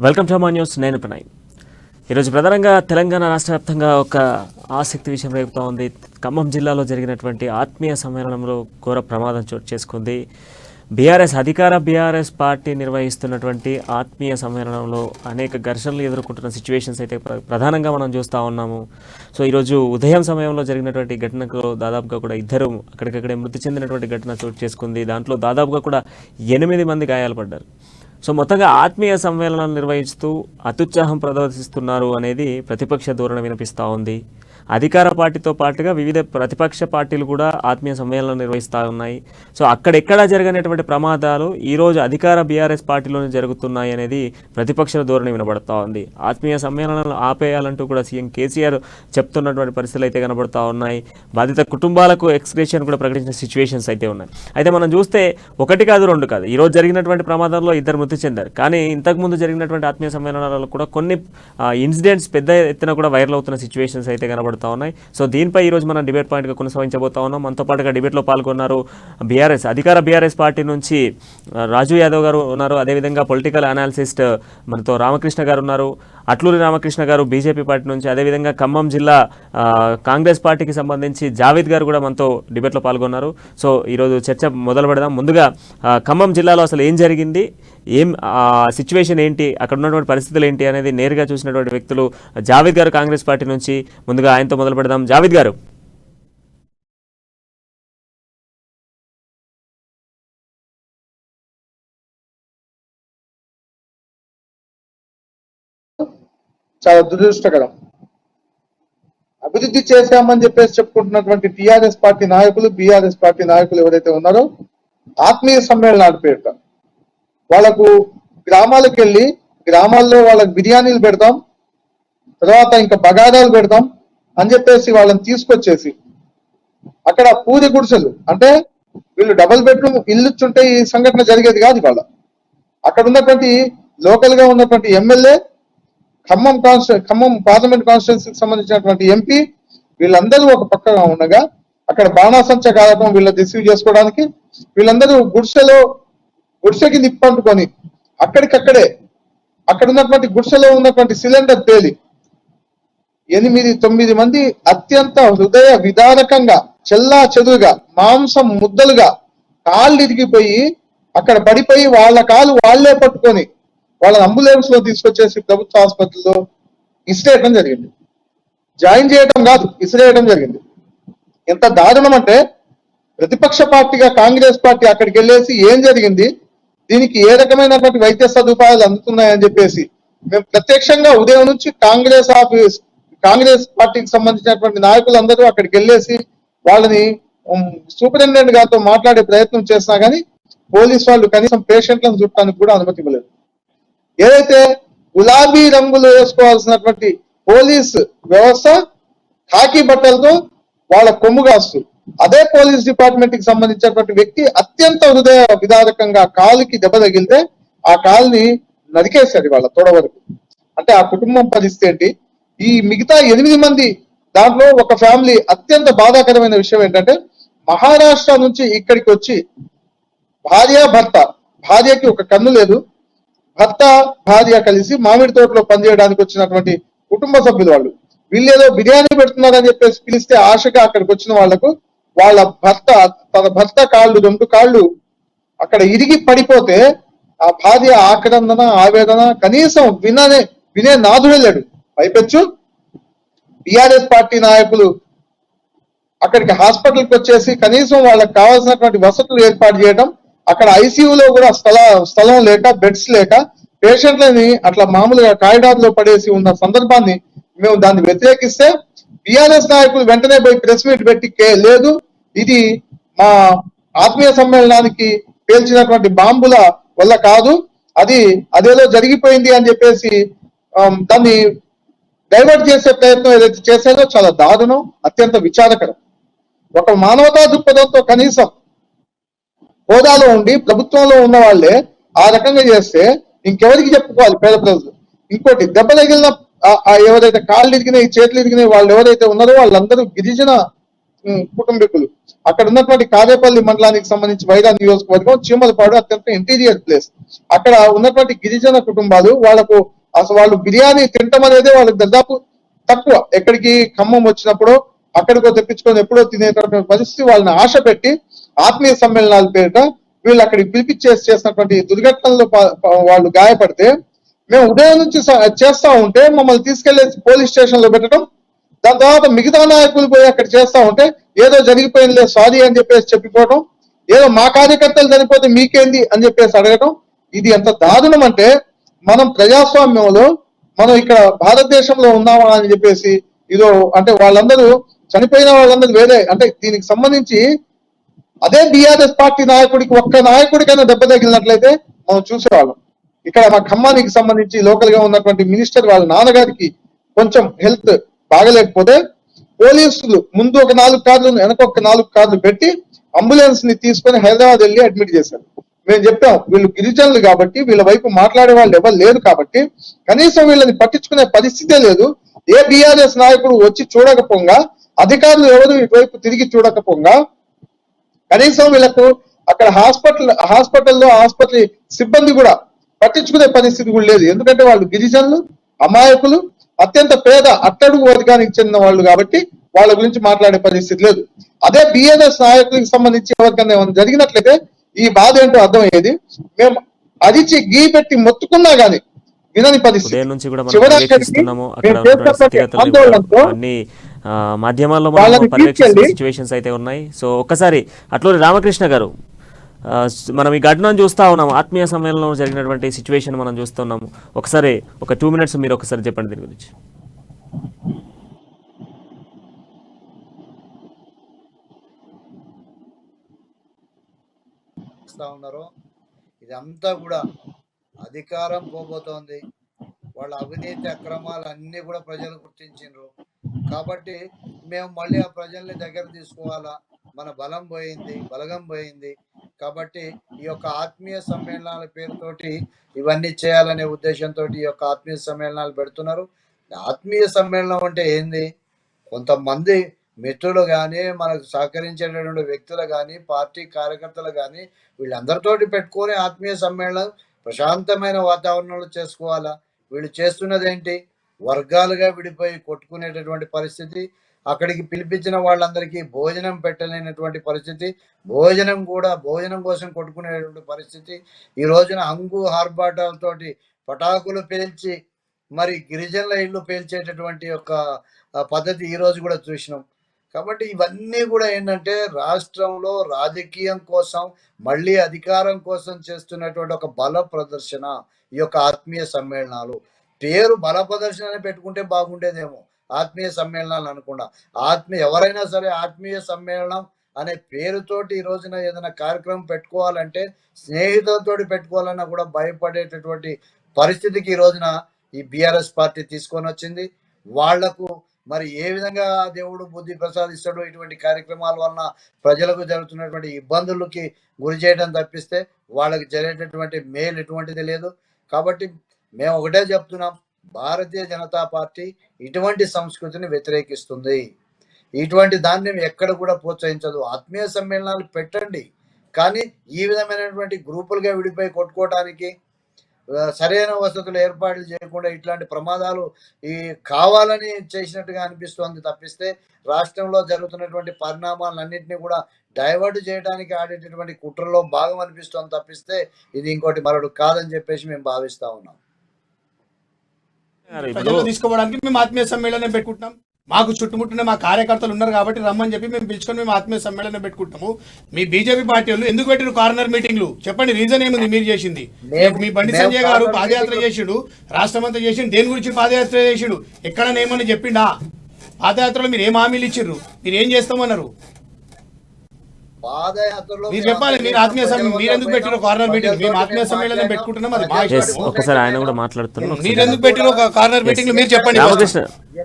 Welcome to మా news. నేను ప్రణయ్. ఈరోజు ప్రధానంగా తెలంగాణ రాష్ట్ర వ్యాప్తంగా ఒక ఆసక్తి విషయం రేపుతూ ఉంది. ఖమ్మం జిల్లాలో జరిగినటువంటి ఆత్మీయ సమ్మేళనంలో ఘోర ప్రమాదం చోటు చేసుకుంది. అధికార బీఆర్ఎస్ పార్టీ నిర్వహిస్తున్నటువంటి ఆత్మీయ సమ్మేళనంలో అనేక ఘర్షణలు ఎదుర్కొంటున్న సిచ్యువేషన్స్ అయితే ప్రధానంగా మనం చూస్తూ ఉన్నాము. సో ఈరోజు ఉదయం సమయంలో జరిగినటువంటి ఘటనకు దాదాపుగా కూడా ఇద్దరు అక్కడికక్కడే మృతి చెందినటువంటి ఘటన చోటు చేసుకుంది. దాంట్లో దాదాపుగా కూడా 8 మంది గాయాలు పడ్డారు. సో మొత్తంగా ఆత్మీయ సమ్మేళనాలు నిర్వహిస్తూ అత్యుత్సాహం ప్రదర్శిస్తున్నారు అనేది ప్రతిపక్ష ధోరణి వినిపిస్తూ ఉంది. అధికార పార్టీతో పాటుగా వివిధ ప్రతిపక్ష పార్టీలు కూడా ఆత్మీయ సమ్మేళనాలు నిర్వహిస్తూ ఉన్నాయి. సో అక్కడెక్కడా జరగనటువంటి ప్రమాదాలు ఈరోజు అధికార బీఆర్ఎస్ పార్టీలోనే జరుగుతున్నాయి అనేది ప్రతిపక్ష ధోరణి వినబడుతూ ఉంది. ఆత్మీయ సమ్మేళనాలు ఆపేయాలంటూ కూడా సీఎం కేసీఆర్ చెప్తున్నటువంటి పరిస్థితులు అయితే కనబడుతూ ఉన్నాయి. బాధిత కుటుంబాలకు ఎక్స్గ్రేషన్ కూడా ప్రకటించిన సిచ్యువేషన్స్ అయితే ఉన్నాయి. అయితే మనం చూస్తే 1 కాదు 2 కాదు, ఈరోజు జరిగినటువంటి ప్రమాదంలో 2 మృతి చెందారు. కానీ ఇంతకుముందు జరిగినటువంటి ఆత్మీయ సమ్మేళనాలలో కూడా కొన్ని ఇన్సిడెంట్స్ పెద్ద ఎత్తున కూడా వైరల్ అవుతున్న సిచ్యువేషన్స్ అయితే కనబడుతూ ఉన్నాయి. సో దీనిపై ఈరోజు మనం డిబేట్ పాయింట్గా కొనసాగించబోతా ఉన్నాం. మనతో పాటుగా డిబేట్లో పాల్గొన్నారు అధికార బీఆర్ఎస్ పార్టీ నుంచి రాజు యాదవ్ గారు ఉన్నారు. అదేవిధంగా పొలిటికల్ అనాలిసిస్ట్ మనతో రామకృష్ణ గారు ఉన్నారు. అట్లూరి రామకృష్ణ గారు బీజేపీ పార్టీ నుంచి, అదేవిధంగా ఖమ్మం జిల్లా కాంగ్రెస్ పార్టీకి సంబంధించి జావేద్ గారు కూడా మనతో డిబేట్లో పాల్గొన్నారు. సో ఈరోజు చర్చ మొదలు పెడదాం. ముందుగా ఖమ్మం జిల్లాలో అసలు ఏం జరిగింది, సిచ్యువేషన్ ఏంటి, అక్కడ ఉన్నటువంటి పరిస్థితులు ఏంటి అనేది నేరుగా చూసినటువంటి వ్యక్తులు జావేద్ గారు కాంగ్రెస్ పార్టీ నుంచి. ముందుగా ఆయనతో మొదలు పెడదాం. జావేద్ గారు, చాలా దురదృష్టకరం. అభివృద్ధి చేశామని చెప్పేసి చెప్పుకుంటున్నటువంటి టిఆర్ఎస్ పార్టీ నాయకులు, బీఆర్ఎస్ పార్టీ నాయకులు ఎవరైతే ఉన్నారో ఆత్మీయ సమ్మేళనాలు పేరుట వాళ్ళకు గ్రామాలకు వెళ్ళి గ్రామాల్లో వాళ్ళకి బిర్యానీలు పెడతాం, తర్వాత ఇంకా బగారాలు పెడతాం అని చెప్పేసి వాళ్ళని తీసుకొచ్చేసి అక్కడ పూరి గుడిసెలు, అంటే వీళ్ళు డబుల్ బెడ్రూమ్ ఇల్లుచ్చుంటే ఈ సంఘటన జరిగేది కాదు. వాళ్ళ అక్కడ ఉన్నటువంటి లోకల్ గా ఉన్నటువంటి ఎమ్మెల్యే, ఖమ్మం పార్లమెంట్ కాన్స్టిట్యున్సీకి సంబంధించినటువంటి ఎంపీ, వీళ్ళందరూ ఒక పక్కగా ఉండగా అక్కడ బాణాసంచ కార్యక్రమం వీళ్ళు రిసీవ్ చేసుకోవడానికి వీళ్ళందరూ గుడిసెకి నిప్పంటుకొని అక్కడికక్కడే అక్కడ ఉన్నటువంటి గుడిసెలో ఉన్నటువంటి సిలిండర్ తేలి 8-9 మంది అత్యంత హృదయ విదారకంగా చెల్లా చెదురుగా మాంసం ముద్దలుగా కాళ్ళు ఇరిగిపోయి అక్కడ పడిపోయి వాళ్ళ కాలు వాళ్లే పట్టుకొని వాళ్ళని అంబులెన్స్ లో తీసుకొచ్చేసి ప్రభుత్వ ఆసుపత్రిలో ఇసిరేయడం జరిగింది. జాయిన్ చేయడం కాదు, ఇసిరేయడం జరిగింది. ఎంత దారుణం అంటే ప్రతిపక్ష పార్టీగా కాంగ్రెస్ పార్టీ అక్కడికి వెళ్ళేసి ఏం జరిగింది, దీనికి ఏ రకమైనటువంటి వైద్య సదుపాయాలు అందుతున్నాయని చెప్పేసి మేము ప్రత్యక్షంగా ఉదయం నుంచి కాంగ్రెస్ పార్టీకి సంబంధించినటువంటి నాయకులందరూ అక్కడికి వెళ్ళేసి వాళ్ళని సూపరింటెండెంట్ గారితో మాట్లాడే ప్రయత్నం చేసినా కానీ పోలీస్ వాళ్ళు కనీసం పేషెంట్లను చుట్టానికి కూడా అనుమతి ఇవ్వలేదు. ఏదైతే గులాబీ రంగులు వేసుకోవాల్సినటువంటి పోలీస్ వ్యవస్థ ఖాకీ బట్టలతో వాళ్ళ కొమ్ము కాస్తూ అదే పోలీస్ డిపార్ట్మెంట్ కి సంబంధించినటువంటి వ్యక్తి అత్యంత హృదయ విదారకంగా కాలుకి దెబ్బ తగిలితే ఆ కాలుని నరికేశారు వాళ్ళ తొడ వరకు. అంటే ఆ కుటుంబం పరిస్థితి ఏంటి? ఈ మిగతా 8 మంది దాంట్లో ఒక ఫ్యామిలీ అత్యంత బాధాకరమైన విషయం ఏంటంటే మహారాష్ట్ర నుంచి ఇక్కడికి వచ్చి భార్యకి ఒక కన్ను లేదు, భర్త భార్య కలిసి మామిడి తోటలో పనిచేయడానికి వచ్చినటువంటి కుటుంబ సభ్యులు వాళ్ళు. వీళ్ళేదో బిర్యానీ పెడుతున్నారని చెప్పేసి పిలిస్తే ఆశగా అక్కడికి వచ్చిన వాళ్లకు వాళ్ళ తన భర్త కాళ్ళు 2 కాళ్ళు అక్కడ ఇరిగి పడిపోతే ఆ భార్య ఆక్రందన ఆవేదన కనీసం వినే నాదుడే లేడు. పైపెచ్చు టిఆర్ఎస్ పార్టీ నాయకులు అక్కడికి హాస్పిటల్కి వచ్చేసి కనీసం వాళ్ళకి కావాల్సినటువంటి వసతులు ఏర్పాటు చేయడం, అక్కడ ఐసీయూలో కూడా స్థలం లేక బెడ్స్ లేక పేషెంట్లని అట్లా మామూలుగా కారిడార్ లో పడేసి ఉన్న సందర్భాన్ని మేము దాన్ని వ్యతిరేకిస్తే టిఆర్ఎస్ నాయకులు వెంటనే పోయి ప్రెస్ మీట్ పెట్టి లేదు, ఇది మా ఆత్మీయ సమ్మేళనానికి పేల్చినటువంటి బాంబుల వల్ల కాదు, అదేదో జరిగిపోయింది అని చెప్పేసి దాన్ని డైవర్ట్ చేసే ప్రయత్నం ఏదైతే చేశారో చాలా దారుణం, అత్యంత విచారకరం. ఒక మానవతా దృక్పథంతో కనీసం హోదాలో ఉండి ప్రభుత్వంలో ఉన్న వాళ్ళే ఆ రకంగా చేస్తే ఇంకెవరికి చెప్పుకోవాలి పేద ప్రజలు? ఇంకోటి దెబ్బ తగిలిన ఎవరైతే కాళ్ళు ఇరిగినాయి, చేతులు ఇరిగినాయి వాళ్ళు ఎవరైతే ఉన్నారో వాళ్ళందరూ గిరిజన కుటుంబీకులు. అక్కడ ఉన్నటువంటి కాదేపల్లి మండలానికి సంబంధించి వైరా నియోజకవర్గం చీమలపాడు అత్యంత ఇంటీరియర్ ప్లేస్. అక్కడ ఉన్నటువంటి గిరిజన కుటుంబాలు వాళ్ళకు అసలు వాళ్ళు బిర్యానీ తింటాం అనేది వాళ్ళకి దాదాపు తక్కువ. ఎక్కడికి ఖమ్మం వచ్చినప్పుడు అక్కడికో తెప్పించుకొని ఎప్పుడో తినేటటువంటి పరిస్థితి వాళ్ళని ఆశ పెట్టి ఆత్మీయ సమ్మేళనాల పేరిట వీళ్ళు అక్కడికి చేసినటువంటి దుర్ఘటనలో వాళ్ళు గాయపడితే మేము ఉదయం నుంచి చేస్తా ఉంటే మమ్మల్ని తీసుకెళ్లేసి పోలీస్ స్టేషన్ లో పెట్టడం, దాని తర్వాత మిగతా నాయకులు పోయి అక్కడ చేస్తా ఉంటే ఏదో జరిగిపోయిందిలే సారీ అని చెప్పేసి చెప్పిపోవడం, ఏదో మా కార్యకర్తలు చనిపోతే మీకేంది అని చెప్పేసి అడగటం. ఇది ఎంత దారుణం అంటే మనం ప్రజాస్వామ్యంలో మనం ఇక్కడ భారతదేశంలో ఉన్నామా అని చెప్పేసి ఇదో అంటే వాళ్ళందరూ చనిపోయిన వాళ్ళందరూ వేరే అంటే దీనికి సంబంధించి అదే బీఆర్ఎస్ పార్టీ నాయకుడికి ఒక్క నాయకుడికైనా దెబ్బ తగిలినట్లయితే మనం చూసేవాళ్ళం. ఇక్కడ మా ఖమ్మానికి సంబంధించి లోకల్ గా ఉన్నటువంటి మినిస్టర్ వాళ్ళ నాన్నగారికి కొంచెం హెల్త్ బాగలేకపోతే పోలీసులు ముందు ఒక 4 కార్లు వెనక ఒక 4 కార్లు పెట్టి అంబులెన్స్ ని తీసుకొని హైదరాబాద్ వెళ్ళి అడ్మిట్ చేశారు. మేము చెప్పాం వీళ్ళు గిరిజనులు కాబట్టి వీళ్ళ వైపు మాట్లాడే వాళ్ళు ఎవరు లేరు కాబట్టి కనీసం వీళ్ళని పట్టించుకునే పరిస్థితే లేదు. ఏ బీఆర్ఎస్ నాయకుడు వచ్చి చూడకపోగా, అధికారులు ఎవరు ఇటువైపు తిరిగి చూడకపోగా, కనీసం వీళ్ళకు అక్కడ హాస్పిటల్ సిబ్బంది కూడా పట్టించుకునే పరిస్థితి కూడా లేదు. ఎందుకంటే వాళ్ళు గిరిజనులు, అమాయకులు, అత్యంత పేద అట్టడుగు వర్గానికి చెందిన వాళ్ళు కాబట్టి వాళ్ళ గురించి మాట్లాడే పరిస్థితి లేదు. అదే బిఎన్ఎస్ నాయకులకు సంబంధించి ఎవరికైనా ఏమైనా జరిగినట్లయితే ఈ బాధ ఏంటో అర్థమయ్యేది. మేము అరిచి గీ పెట్టి మొత్తుకున్నా గానీ వినని పరిస్థితి. ఆందోళనతో మాధ్యమాల్లో సిచ్యువేషన్స్ అయితే ఉన్నాయి. సో ఒక్కసారి అట్లూరి రామకృష్ణ గారు, మనం ఈ ఘటనను చూస్తా ఉన్నాము, ఆత్మీయ సమ్మేళనంలో జరిగినటువంటి సిచ్యువేషన్ మనం చూస్తున్నాము. ఒకసారి ఒక 2 minutes మీరు ఒకసారి చెప్పండి దీని గురించి. ఉన్నారు ఇదంతా కూడా అధికారం పోబోతోంది. వాళ్ళ అవినీతి అక్రమాలు అన్ని కూడా ప్రజలు గుర్తించారు కాబట్టి మేము మళ్ళీ ఆ ప్రజల్ని దగ్గర తీసుకోవాలా, మన బలగం పోయింది కాబట్టి ఈ యొక్క ఆత్మీయ సమ్మేళనాల పేరుతోటి ఇవన్నీ చేయాలనే ఉద్దేశంతో ఈ యొక్క ఆత్మీయ సమ్మేళనాలు పెడుతున్నారు. ఆత్మీయ సమ్మేళనం అంటే ఏంది? కొంతమంది మిత్రులు కానీ, మనకు సహకరించేటటువంటి వ్యక్తులు కానీ, పార్టీ కార్యకర్తలు కానీ వీళ్ళందరితోటి పెట్టుకొని ఆత్మీయ సమ్మేళనం ప్రశాంతమైన వాతావరణంలో చేసుకోవాలా. వీళ్ళు చేస్తున్నది ఏంటి? వర్గాలుగా విడిపోయి కొట్టుకునేటటువంటి పరిస్థితి, అక్కడికి పిలిపించిన వాళ్ళందరికీ భోజనం పెట్టలేనటువంటి పరిస్థితి, భోజనం కోసం కొట్టుకునేటువంటి పరిస్థితి. ఈ రోజున హంగు ఆర్భాటాలతోటి పటాకులు పేల్చి మరి గిరిజనుల ఇళ్ళు పేల్చేటటువంటి ఒక పద్ధతి ఈ రోజు కూడా చూసినాం. కాబట్టి ఇవన్నీ కూడా ఏంటంటే రాష్ట్రంలో రాజకీయం కోసం మళ్ళీ అధికారం కోసం చేస్తున్నటువంటి ఒక బల ప్రదర్శన ఈ యొక్క ఆత్మీయ సమ్మేళనాలు. పేరు బల ప్రదర్శన అని పెట్టుకుంటే బాగుండేదేమో, ఆత్మీయ సమ్మేళనాలు అనకుండా. ఎవరైనా సరే ఆత్మీయ సమ్మేళనం అనే పేరుతోటి ఈ రోజున ఏదైనా కార్యక్రమం పెట్టుకోవాలంటే స్నేహితులతోటి పెట్టుకోవాలన్నా కూడా భయపడేటటువంటి పరిస్థితికి ఈ రోజున ఈ బీఆర్ఎస్ పార్టీ తీసుకొని వచ్చింది. వాళ్లకు మరి ఏ విధంగా దేవుడు బుద్ధి ప్రసాదిస్తాడో ఇటువంటి కార్యక్రమాల వలన ప్రజలకు జరుగుతున్నటువంటి ఇబ్బందులకి గురి చేయడం తప్పిస్తే వాళ్ళకి జరిగేటటువంటి మేలు ఎటువంటిది లేదు. కాబట్టి మేము ఒకటే చెప్తున్నాం, భారతీయ జనతా పార్టీ ఇటువంటి సంస్కృతిని వ్యతిరేకిస్తుంది. ఇటువంటి దాన్ని ఎక్కడ కూడా ప్రోత్సహించదు. ఆత్మీయ సమ్మేళనాలు పెట్టండి, కానీ ఈ విధమైనటువంటి గ్రూపులుగా విడిపోయి కొట్టుకోవడానికి సరైన వసతులు ఏర్పాట్లు చేయకుండా ఇట్లాంటి ప్రమాదాలు కావాలని చేసినట్టుగా అనిపిస్తోంది తప్పిస్తే రాష్ట్రంలో జరుగుతున్నటువంటి పరిణామాలన్నింటినీ కూడా డైవర్ట్ చేయడానికి ఆడేటటువంటి కుట్రలో భాగం అనిపిస్తోంది తప్పిస్తే ఇది ఇంకోటి మరొకటి కాదని చెప్పేసి మేము భావిస్తా ఉన్నాం. తీసుకోవడానికి మేము ఆత్మీయ సమ్మేళనం పెట్టుకుంటున్నాం. మాకు చుట్టుముట్టిన మా కార్యకర్తలు ఉన్నారు కాబట్టి రమ్మని చెప్పి మేము పిలుచుకొని మేము ఆత్మీయ సమ్మేళనం పెట్టుకుంటాము. మీ బీజేపీ పార్టీ వాళ్ళు ఎందుకు పెట్టిన కార్నర్ మీటింగ్లు? చెప్పండి, రీజన్ ఏముంది మీరు చేసింది? మీ బండి సంజయ్ గారు పాదయాత్ర చేసిండు, రాష్ట్రం అంతా చేసిండు. దేని గురించి పాదయాత్ర చేసిండు? ఎక్కడనేమని చెప్పిండా? పాదయాత్రలో మీరు ఏం హామీలు ఇచ్చిర్రు? మీరు ఏం చేస్తామన్నారు? మీరు చెప్పాలి. మీరు ఆత్మీయ మీరు ఎందుకు పెట్టిన కార్నర్ మీటింగ్? మేము ఆత్మీయ సమ్మేళనం పెట్టుకుంటున్నాం, అది ఒకసారి ఆయన కూడా మాట్లాడుతున్నారు. మీరు ఎందుకు పెట్టిన కార్నర్ మీటింగ్ మీరు చెప్పండి.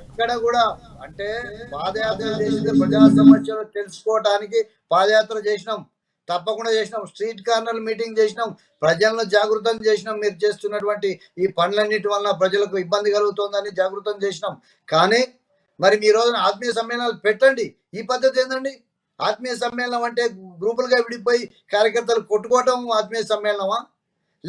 ఎక్కడ కూడా అంటే పాదయాత్ర చేసింది ప్రజా సమస్యలు తెలుసుకోవడానికి పాదయాత్ర చేసినాం, తప్పకుండా చేసినాం. స్ట్రీట్ కార్నర్ మీటింగ్ చేసినాం, ప్రజలను జాగృతం చేసినాం. మీరు చేస్తున్నటువంటి ఈ పనులన్నిటి వలన ప్రజలకు ఇబ్బంది కలుగుతోందని జాగృతం చేసినాం. కానీ మరి మీ రోజున ఆత్మీయ సమ్మేళనాలు పెట్టండి. ఈ పద్ధతి ఏంటండి? ఆత్మీయ సమ్మేళనం అంటే గ్రూపులుగా విడిపోయి కార్యకర్తలు కొట్టుకోవటం ఆత్మీయ సమ్మేళనమా?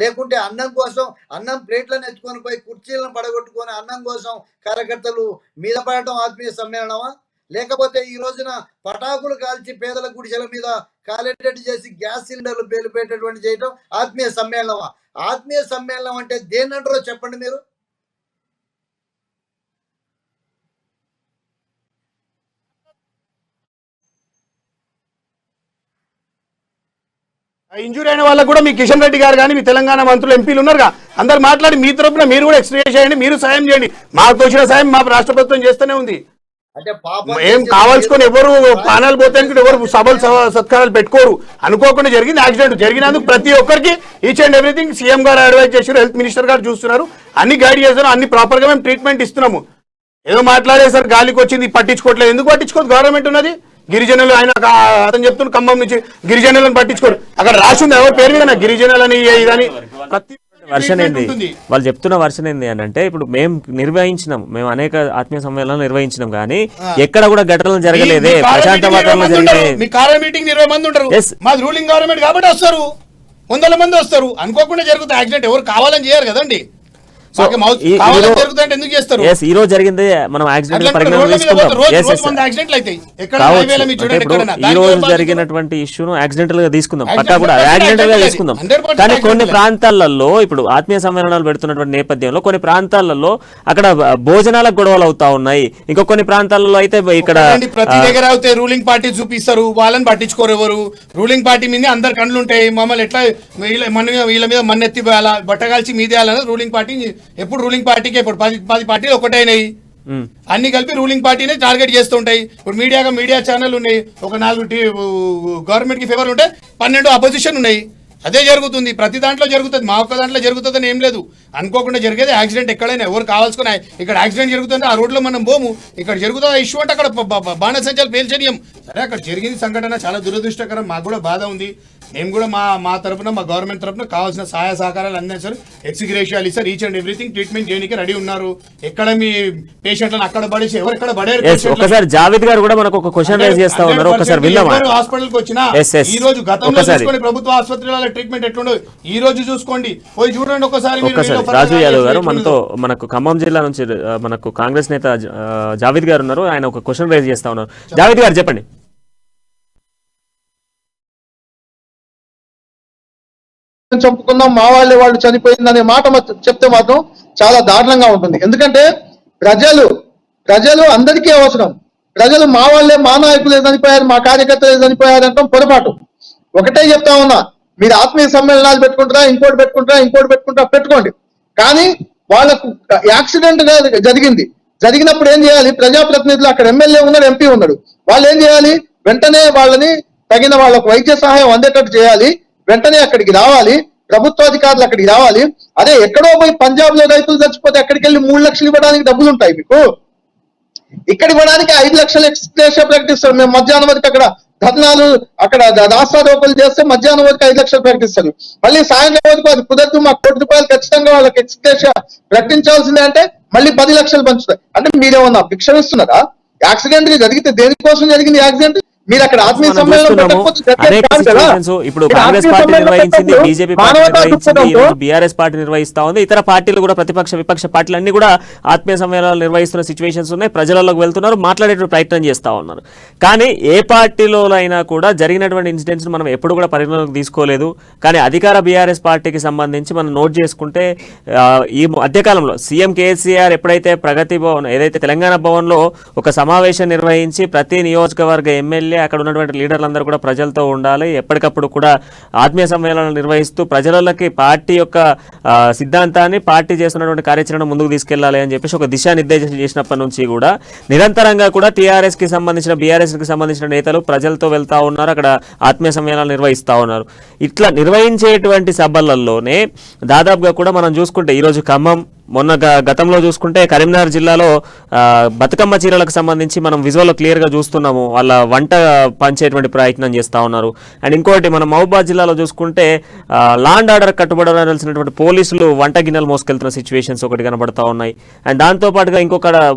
లేకుంటే అన్నం కోసం అన్నం ప్లేట్లను ఎత్తుకొని పోయి కుర్చీలను పడగొట్టుకొని అన్నం కోసం కార్యకర్తలు మీద పడటం ఆత్మీయ సమ్మేళనమా? లేకపోతే ఈ రోజున పటాకులు కాల్చి పేదల గుడిసెల మీద కాలేటట్టు చేసి గ్యాస్ సిలిండర్లు పేలిపోయేటటువంటి చేయటం ఆత్మీయ సమ్మేళనమా? ఆత్మీయ సమ్మేళనం అంటే దేన్నంటారో చెప్పండి మీరు. ఇంజూరీ అయిన వాళ్ళకు కూడా మీ కిషన్ రెడ్డి గారు కానీ మీ తెలంగాణ మంత్రులు ఎంపీలు ఉన్నారుగా, అందరు మాట్లాడి మీ తరపున మీరు కూడా ఎక్స్ప్రెస్ చేయండి, మీరు సాయం చేయండి. మాకు తోచిన సాయం మా రాష్ట్ర ప్రభుత్వం చేస్తూనే ఉంది. అంటే పాపం ఏం కావాల్సుకొని ఎవరు పానాలు పోతానికి ఎవరు సభలు సత్కారాలు పెట్టుకోరు. అనుకోకుండా జరిగింది, యాక్సిడెంట్ జరిగినందుకు ప్రతి ఒక్కరికి ఈచ్ అండ్ ఎవ్రీథింగ్ సీఎం గారు అడ్వైజ్ చేశారు, హెల్త్ మినిస్టర్ గారు చూస్తున్నారు, అన్ని గైడ్ చేస్తున్నారు, అన్ని ప్రాపర్ గా మేము ట్రీట్మెంట్ ఇస్తున్నాము. ఏదో మాట్లాడేసారు గాలికి వచ్చింది పట్టించుకోవట్లేదు. ఎందుకు పట్టించుకోదు? గవర్నమెంట్ ఉన్నది. గిరిజనులు ఆయన అతను చెప్తున్న ఖమ్మం నుంచి గిరిజనులను పట్టించుకోరు. అక్కడ రాసింది ఎవరి పేరు మీద గిరిజనులు అని ఇదని ప్రతి వర్షన్ ఏంది వాళ్ళు చెప్తున్న వర్షన్ ఏంది అని అంటే, ఇప్పుడు మేము నిర్వహించినాం, మేము అనేక ఆత్మీయ సమ్మేళనాలు నిర్వహించినాం, కానీ ఎక్కడ కూడా ఘటనలు జరగలేదే, ప్రశాంత వాతావరణంలో జరిగినాయి. మీ కారణం మీటింగ్ 20 మంది ఉంటారు, మాది రూలింగ్ గవర్నమెంట్ కాబట్టి వస్తారు, 100 మంది వస్తారు. అనుకోకుండా జరుగుతుంది యాక్సిడెంట్, ఎవరు కావాలని చేయరు కదండి. ఈ రోజు జరిగింది మనం యాక్సిడెంట్ పరిగణన తీసుకుందాం. ఈ రోజు జరిగినటువంటి ఇష్యూను యాక్సిడెంటల్ గా తీసుకుందాం, పక్కా కూడా యాక్సిడెంటల్ గా తీసుకుందాం. కానీ కొన్ని ప్రాంతాలలో ఇప్పుడు ఆత్మీయ సమ్మేళనాలు పెడుతున్నటువంటి నేపథ్యంలో కొన్ని ప్రాంతాలలో అక్కడ భోజనాలకు గొడవలు అవుతా ఉన్నాయి. ఇంకో కొన్ని ప్రాంతాలలో అయితే ఇక్కడ ప్రతి దగ్గర అయితే రూలింగ్ పార్టీ చూపిస్తారు, వాళ్ళని పట్టించుకోరు ఎవరు. రూలింగ్ పార్టీ మీద అందరు కళ్ళు ఉంటాయి, మమ్మల్ని ఎట్లా వీళ్ళ మీద మన్నెత్తి బట్టగాల్చి మీదేయాలని రూలింగ్ పార్టీ ఎప్పుడు రూలింగ్ పార్టీకి ఇప్పుడు 10 పార్టీలు ఒకటైనాయి, అన్ని కలిపి రూలింగ్ పార్టీనే టార్గెట్ చేస్తుంటాయి. ఇప్పుడు మీడియా ఛానల్ ఉన్నాయి, ఒక 4 గవర్నమెంట్ కి ఫేవర్ ఉంటే 12 అపోజిషన్ ఉన్నాయి. అదే జరుగుతుంది, ప్రతి దాంట్లో జరుగుతుంది. మా ఒక్క దాంట్లో జరుగుతుందని ఏం లేదు. అనుకోకుండా జరిగేది యాక్సిడెంట్. ఎక్కడైనా ఎవరు కావాల్సుకున్నాయి, ఇక్కడ యాక్సిడెంట్ జరుగుతుంది, ఆ రోడ్లో మనం పోము, ఇక్కడ జరుగుతుంది ఇష్యూ అంటే అక్కడ బాణసంచాలు పేల్చనీయం. సరే, అక్కడ జరిగింది సంఘటన చాలా దురదృష్టకరం, మాకు కూడా బాధ ఉంది. మేము కూడా మా తరఫున, మా గవర్నమెంట్ తరఫున కావాల్సిన సహాయ సహకారాలు అందించారు, ఎక్స్గ్రేషియాలు ఇస్తారు, ఈచ్ అండ్ ఎవ్రీథింగ్ ట్రీట్మెంట్ చేయడానికి రెడీ ఉన్నారు. ఎక్కడ మీ పేషెంట్లను అక్కడ పడేసి ఎవరు ఎక్కడ పడేరు. ఒకసారి జావేద్ గారు కూడా మనకు ఒక క్వశ్చన్ రైజ్ చేస్తా ఉన్నారు, ఒకసారి విందామా? హాస్పిటల్కి వచ్చినా ఈ రోజు గతంలో చూసుకోండి, ప్రభుత్వ ఆసుపత్రుల ట్రీట్మెంట్ ఎట్లుండదు, ఈ రోజు చూసుకోండి, పోయి చూడండి ఒకసారి. రాజు యాదవ్ గారు మనకు ఖమ్మం జిల్లా నుంచి మనకు కాంగ్రెస్ నేత జావేద్ గారు ఉన్నారు, ఆయన ఒక క్వశ్చన్ రైజ్ చేస్తా ఉన్నారు. జావేద్ గారు చెప్పండి. చంపుకున్నాం, మా వాళ్ళు చనిపోయిందనే మాట చెప్తే మాత్రం చాలా దారుణంగా ఉంటుంది. ఎందుకంటే ప్రజలు అందరికీ అవసరం. ప్రజలు మా వాళ్ళే, మా నాయకులు చనిపోయారు, మా కార్యకర్తలు చనిపోయారు అంటాం పొరపాటు. ఒకటే చెప్తా ఉన్నా, మీరు ఆత్మీయ సమ్మేళనాలు పెట్టుకుంటారా, ఇంకోటి పెట్టుకుంటారా పెట్టుకోండి, కానీ వాళ్ళకు యాక్సిడెంట్ జరిగినప్పుడు ఏం చేయాలి? ప్రజాప్రతినిధులు, అక్కడ ఎమ్మెల్యే ఉన్నాడు, ఎంపీ ఉన్నాడు, వాళ్ళు ఏం చేయాలి? వెంటనే వాళ్ళని తగిన వాళ్ళకు వైద్య సహాయం అందేటట్టు చేయాలి, వెంటనే అక్కడికి రావాలి, ప్రభుత్వాధికారులు అక్కడికి రావాలి. అదే ఎక్కడో పోయి పంజాబ్ లో రైతులు చచ్చిపోతే అక్కడికి వెళ్ళి 3 లక్షలు ఇవ్వడానికి డబ్బులు ఉంటాయి మీకు, ఇక్కడ ఇవ్వడానికి 5 లక్షలు ఎక్స్గ్రేషియా ప్రకటిస్తారు. మేము మధ్యాహ్నం వరకు అక్కడ ధర్నాలు, అక్కడ రాస్తారోపణలు చేస్తే మధ్యాహ్నం వరకు 5 లక్షలు ప్రకటిస్తారు. మళ్ళీ సాయంత్రం వరకు అది కుదరదు, మాకు ₹1 ఖచ్చితంగా వాళ్ళకి ఎక్స్గ్రేషియా ప్రకటించాల్సిందే అంటే మళ్ళీ 10 లక్షలు పంచుతాయి. అంటే మీరేమన్నా భిక్షమిస్తున్నారా? యాక్సిడెంట్ జరిగితే దేనికోసం జరిగింది యాక్సిడెంట్? మీరు అక్కడ ఆత్మీయ ఇప్పుడు కాంగ్రెస్ పార్టీ నిర్వహించింది, బీజేపీ పార్టీ నిర్వహించింది, బీఆర్ఎస్ పార్టీ నిర్వహిస్తా ఉంది, ఇతర పార్టీలు కూడా విపక్ష పార్టీలు అన్ని కూడా ఆత్మీయ సమ్మేళనాలు నిర్వహిస్తున్న సిచ్యువేషన్స్ ఉన్నాయి. ప్రజలలోకి వెళ్తున్నారు, మాట్లాడే ప్రయత్నం చేస్తా ఉన్నారు. కానీ ఏ పార్టీలో అయినా కూడా జరిగినటువంటి ఇన్సిడెంట్స్ మనం ఎప్పుడు కూడా పరిగణలోకి తీసుకోలేదు. కానీ అధికార బీఆర్ఎస్ పార్టీకి సంబంధించి మనం నోట్ చేసుకుంటే ఈ మధ్యకాలంలో సీఎం కేసీఆర్ ఎప్పుడైతే ప్రగతి భవన్, ఏదైతే తెలంగాణ భవన్ లో ఒక సమావేశం నిర్వహించి ప్రతి నియోజకవర్గ ఎమ్మెల్యే, అక్కడ ఉన్నటువంటి లీడర్లందరూ కూడా ప్రజలతో ఉండాలి, ఎప్పటికప్పుడు కూడా ఆత్మీయ సమ్మేళనాలు నిర్వహిస్తూ ప్రజలకి పార్టీ యొక్క సిద్ధాంతాన్ని, పార్టీ చేస్తున్నటువంటి కార్యాచరణ ముందుకు తీసుకెళ్లాలి అని చెప్పేసి ఒక దిశానిర్దేశం చేసినప్పటి నుంచి కూడా నిరంతరంగా కూడా టీఆర్ఎస్ కి సంబంధించిన, బీఆర్ఎస్ కి సంబంధించిన నేతలు ప్రజలతో వెళ్తా ఉన్నారు, అక్కడ ఆత్మీయ సమ్మేళనాలు నిర్వహిస్తా ఉన్నారు. ఇట్లా నిర్వహించేటువంటి సభలలోనే దాదాపుగా కూడా మనం చూసుకుంటే ఈరోజు ఖమ్మం, మొన్న గతంలో చూసుకుంటే కరీంనగర్ జిల్లాలో బతుకమ్మ చీరలకు సంబంధించి మనం విజువల్లో క్లియర్గా చూస్తున్నాము, వాళ్ళ వంట పంచేటువంటి ప్రయత్నం చేస్తూ ఉన్నారు. అండ్ ఇంకోటి మనం మహబూబాద్ జిల్లాలో చూసుకుంటే లాండ్ ఆర్డర్ కట్టుబడాల్సినటువంటి పోలీసులు వంట గిన్నెలు మోసుకెళ్తున్న సిచ్యువేషన్స్ ఒకటి కనబడతా ఉన్నాయి. అండ్ దాంతోపాటుగా ఇంకొక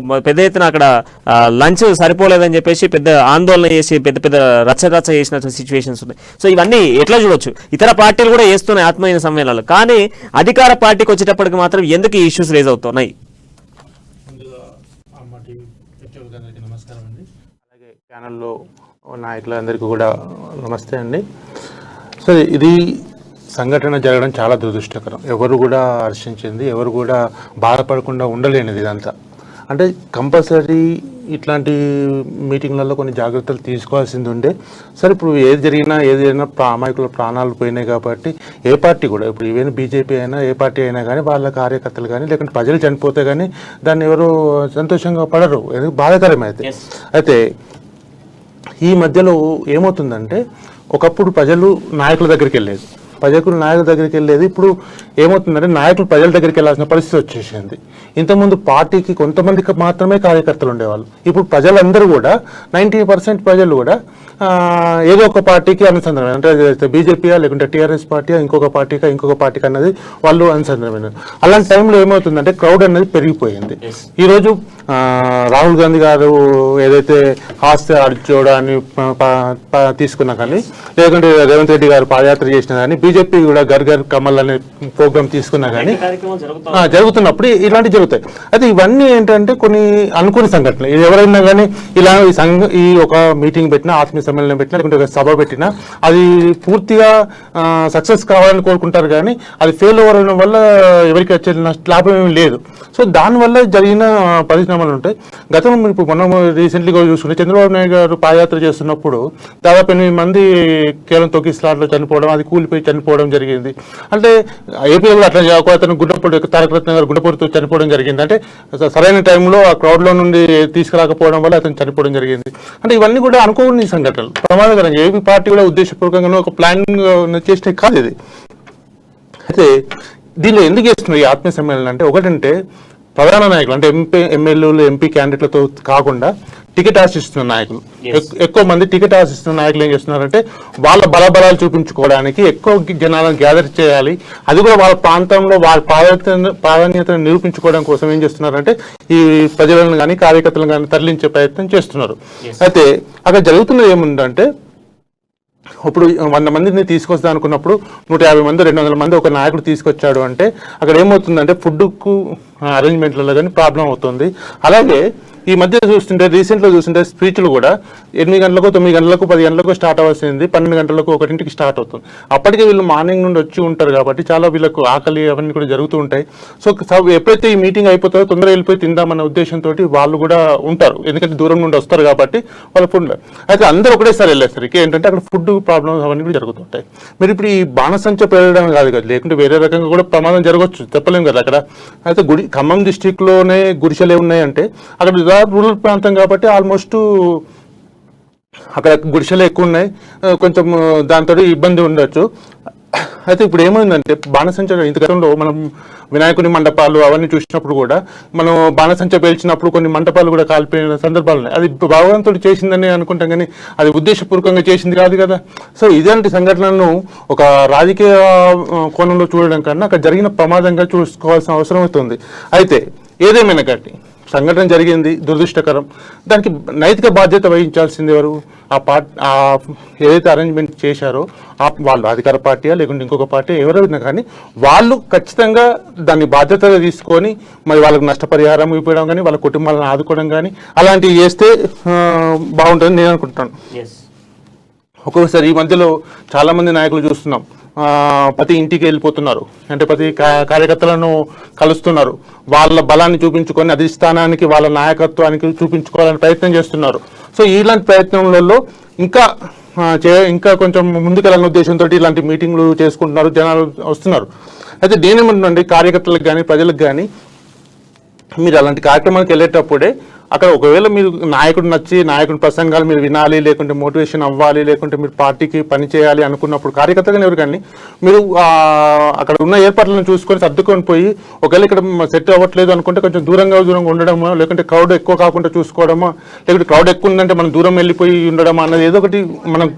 పెద్ద ఎత్తున అక్కడ లంచ్ సరిపోలేదని చెప్పేసి పెద్ద ఆందోళన చేసి పెద్ద రచ్చ చేసిన సిచ్యువేషన్స్ ఉన్నాయి. సో ఇవన్నీ ఎట్లా చూడొచ్చు, ఇతర పార్టీలు కూడా చేస్తున్నాయి ఆత్మీయ సమ్మేళనాలు, కానీ అధికార పార్టీకి వచ్చేటప్పటికి మాత్రం ఎందుకు ఈ ఇష్యూస్ రేజ్ అవుతున్నాయి? నమస్కారం అండి, అలాగే ఛానల్లో నాయకులందరికీ కూడా నమస్తే అండి. సో ఇది సంఘటన జరగడం చాలా దురదృష్టకరం. ఎవరు కూడా హర్షించింది, ఎవరు కూడా బాధపడకుండా ఉండలేనిది ఇదంతా. అంటే కంపల్సరీ ఇట్లాంటి మీటింగ్లలో కొన్ని జాగ్రత్తలు తీసుకోవాల్సింది ఉండే. సరే ఇప్పుడు ఏది జరిగినా అమాయకుల ప్రాణాలు పోయినాయి కాబట్టి ఏ పార్టీ కూడా, ఇప్పుడు ఈవెన్ బీజేపీ అయినా ఏ పార్టీ అయినా కానీ వాళ్ళ కార్యకర్తలు కానీ లేకుంటే ప్రజలు చనిపోతే కానీ దాన్ని ఎవరు సంతోషంగా పడరు, బాధాకరమైతే. అయితే ఈ మధ్యలో ఏమవుతుందంటే ఒకప్పుడు ప్రజలు నాయకుల దగ్గరికి వెళ్ళేది, ఇప్పుడు ఏమవుతుందంటే నాయకులు ప్రజల దగ్గరికి వెళ్ళాల్సిన పరిస్థితి వచ్చేసింది. ఇంతకుముందు పార్టీకి కొంతమందికి మాత్రమే కార్యకర్తలు ఉండేవాళ్ళు, ఇప్పుడు ప్రజలందరూ కూడా 90% ప్రజలు కూడా ఏదో ఒక పార్టీకి అనుసంధానం, అంటే బీజేపీయా లేకుంటే టీఆర్ఎస్ పార్టీయా ఇంకొక పార్టీకి అన్నది వాళ్ళు అనుసంధానమైన. అలాంటి టైంలో ఏమవుతుందంటే క్రౌడ్ అనేది పెరిగిపోయింది. ఈరోజు రాహుల్ గాంధీ గారు ఏదైతే ఆస్తి అర్జోడాన్ని తీసుకున్నా కానీ, లేకుంటే రేవంత్ రెడ్డి గారు పాదయాత్ర చేసినా కానీ, బీజేపీ కూడా ఘర్ ఘర్ కమల్ అనే ప్రోగ్రామ్ తీసుకున్నా కానీ జరుగుతున్నప్పుడు ఇలాంటివి జరుగుతాయి. అయితే ఇవన్నీ ఏంటంటే కొన్ని అనుకోని సంఘటనలు. ఇది ఎవరైనా కానీ ఇలా ఈ ఒక మీటింగ్ పెట్టినా, ఆత్మీయ సమ్మేళనం పెట్టినా, లేకుంటే ఒక సభ పెట్టినా అది పూర్తిగా సక్సెస్ కావాలని కోరుకుంటారు, కానీ అది ఫెయిల్ అవ్వడం వల్ల ఎవరికి వచ్చే లాభం ఏమీ లేదు. సో దానివల్ల జరిగిన పరిణామాలు ఉంటాయి. గతంలో ఇప్పుడు మనం రీసెంట్లీగా చూసుకుంటే చంద్రబాబు నాయుడు గారు పాదయాత్ర చేస్తున్నప్పుడు దాదాపు 8 మంది కేవలం తొక్కి స్లాట్లో చనిపోవడం, అది కూలిపోయి చనిపోవడం జరిగింది. అంటే ఏపీలో కూడా అట్లా అతను గుండెపోటు, తారకరత్న గారు గుండెపోటుతో చనిపోవడం జరిగింది. అంటే సరైన టైంలో ఆ క్రౌడ్లో నుండి తీసుకురాకపోవడం వల్ల అతను చనిపోవడం జరిగింది. అంటే ఇవన్నీ కూడా అనుకోని సంఘటనలు, ప్రమాదకరంగా. ఏపీ పార్టీ కూడా ఉద్దేశపూర్వకంగా ఒక ప్లానింగ్ చేసిన కాదు ఇది. అయితే దీనిలో ఎందుకు చేస్తున్నారు ఈ ఆత్మీయ సమ్మేళనం అంటే, ఒకటంటే ప్రధాన నాయకులు అంటే ఎమ్మెల్యేలు ఎంపీ క్యాండిడేట్లతో కాకుండా టికెట్ ఆశిస్తున్న నాయకులు, ఎక్కువ మంది టికెట్ ఆశిస్తున్న నాయకులు ఏం చేస్తున్నారంటే వాళ్ళ బలబలాలు చూపించుకోవడానికి ఎక్కువ జనాలను గ్యాదర్ చేయాలి, అది కూడా వాళ్ళ ప్రాంతంలో వాళ్ళ ప్రాధాన్యతను నిరూపించుకోవడం కోసం ఏం చేస్తున్నారంటే ఈ ప్రజలను కానీ కార్యకర్తలను కానీ తరలించే ప్రయత్నం చేస్తున్నారు. అయితే అక్కడ జరుగుతున్నది ఏముందంటే, ఇప్పుడు 100 మందిని తీసుకొస్తా అనుకున్నప్పుడు 150 మంది 200 మంది ఒక నాయకుడు తీసుకొచ్చాడు అంటే అక్కడ ఏమవుతుందంటే ఫుడ్కు అరేంజ్మెంట్లలో కానీ ప్రాబ్లం అవుతుంది. అలాగే ఈ మధ్య రీసెంట్గా చూస్తుంటే స్పీచ్లు కూడా 8 గంటలకు 9 గంటలకు 10 గంటలకు స్టార్ట్ అవ్వాల్సింది 12 గంటలకు 1ంటికి స్టార్ట్ అవుతుంది. అప్పటికే వీళ్ళు మార్నింగ్ నుండి వచ్చి ఉంటారు కాబట్టి చాలా వీళ్ళకు ఆకలి అవన్నీ కూడా జరుగుతూ ఉంటాయి. సో ఎప్పుడైతే ఈ మీటింగ్ అయిపోతుందో తొందరగా వెళ్ళిపోయి తిందామన్న ఉద్దేశంతో వాళ్ళు కూడా ఉంటారు, ఎందుకంటే దూరం నుండి వస్తారు కాబట్టి వాళ్ళు ఫుడ్. అయితే అందరూ ఒకటేసారి వెళ్ళేసరికి ఏంటంటే అక్కడ ఫుడ్ ప్రాబ్లమ్స్ అవన్నీ కూడా జరుగుతుంటాయి. మీరు ఇప్పుడు ఈ బాణసంచ పెరగడం కాదు కదా, లేకుంటే వేరే రకంగా కూడా ప్రమాదం జరగవచ్చు, చెప్పలేము కదా అక్కడ. అయితే ఖమ్మం డిస్టిక్లోనే గుడిసెలే ఉన్నాయంటే అక్కడ రూరల్ ప్రాంతం కాబట్టి ఆల్మోస్ట్ అక్కడ గుడిసెలు ఎక్కువ ఉన్నాయి, కొంచెం దాంతో ఇబ్బంది ఉండొచ్చు. అయితే ఇప్పుడు ఏమైందంటే బాణసంచ ఇంత గతంలో మనం వినాయకుని మండపాలు అవన్నీ చూసినప్పుడు కూడా మనం బాణసంచ పేల్చినప్పుడు కొన్ని మండపాలు కూడా కాలిపోయిన సందర్భాలు ఉన్నాయి. అది భగవంతుడు చేసిందని అనుకుంటాం, కానీ అది ఉద్దేశపూర్వకంగా చేసింది కాదు కదా. సో ఇలాంటి సంఘటనలను ఒక రాజకీయ కోణంలో చూడడం కన్నా అక్కడ జరిగిన ప్రమాదంగా చూసుకోవాల్సిన అవసరం అవుతుంది. అయితే ఏదేమైనా కానీ సంఘటన జరిగింది, దురదృష్టకరం. దానికి నైతిక బాధ్యత వహించాల్సింది ఎవరు? ఏదైతే అరేంజ్మెంట్ చేశారో వాళ్ళు అధికార పార్టీయా లేకుంటే ఇంకొక పార్టీ ఎవరైనా కానీ వాళ్ళు ఖచ్చితంగా దాన్ని బాధ్యతగా తీసుకొని మరి వాళ్ళకి నష్టపరిహారం ఇవ్వడం కానీ వాళ్ళ కుటుంబాలను ఆదుకోవడం కానీ అలాంటివి చేస్తే బాగుంటుందని నేను అనుకుంటాను. ఒక్కొక్కసారి ఈ మధ్యలో చాలామంది నాయకులు చూస్తున్నాం, ప్రతి ఇంటికి వెళ్ళిపోతున్నారు, అంటే ప్రతి కార్యకర్తలను కలుస్తున్నారు, వాళ్ళ బలాన్ని చూపించుకొని అధిష్టానానికి వాళ్ళ నాయకత్వానికి చూపించుకోవాలని ప్రయత్నం చేస్తున్నారు. సో ఇలాంటి ప్రయత్నంలో ఇంకా కొంచెం ముందుకెళ్ళాలనే ఉద్దేశంతో ఇలాంటి మీటింగ్లు చేసుకుంటున్నారు, జనాలు వస్తున్నారు. అయితే దేనేమంటుందండి కార్యకర్తలకు కానీ ప్రజలకు కానీ మీరు అలాంటి కార్యక్రమానికి వెళ్ళేటప్పుడే అక్కడ ఒకవేళ మీరు నాయకుడు నచ్చి నాయకుడి ప్రసంగాలు మీరు వినాలి, లేకుంటే మోటివేషన్ అవ్వాలి, లేకుంటే మీరు పార్టీకి పని చేయాలి అనుకున్నప్పుడు కార్యకర్తగా ఎవరు కానీ మీరు అక్కడ ఉన్న ఏర్పాట్లను చూసుకొని సర్దుకొని పోయి ఒకవేళ ఇక్కడ సెట్ అవ్వట్లేదు అనుకుంటే కొంచెం దూరంగా ఉండడమో, లేకుంటే క్రౌడ్ ఎక్కువ కాకుండా చూసుకోవడమో, లేకుంటే క్రౌడ్ ఎక్కువ ఉందంటే మనం దూరం వెళ్ళిపోయి ఉండడమో అన్నది ఏదో ఒకటి మనం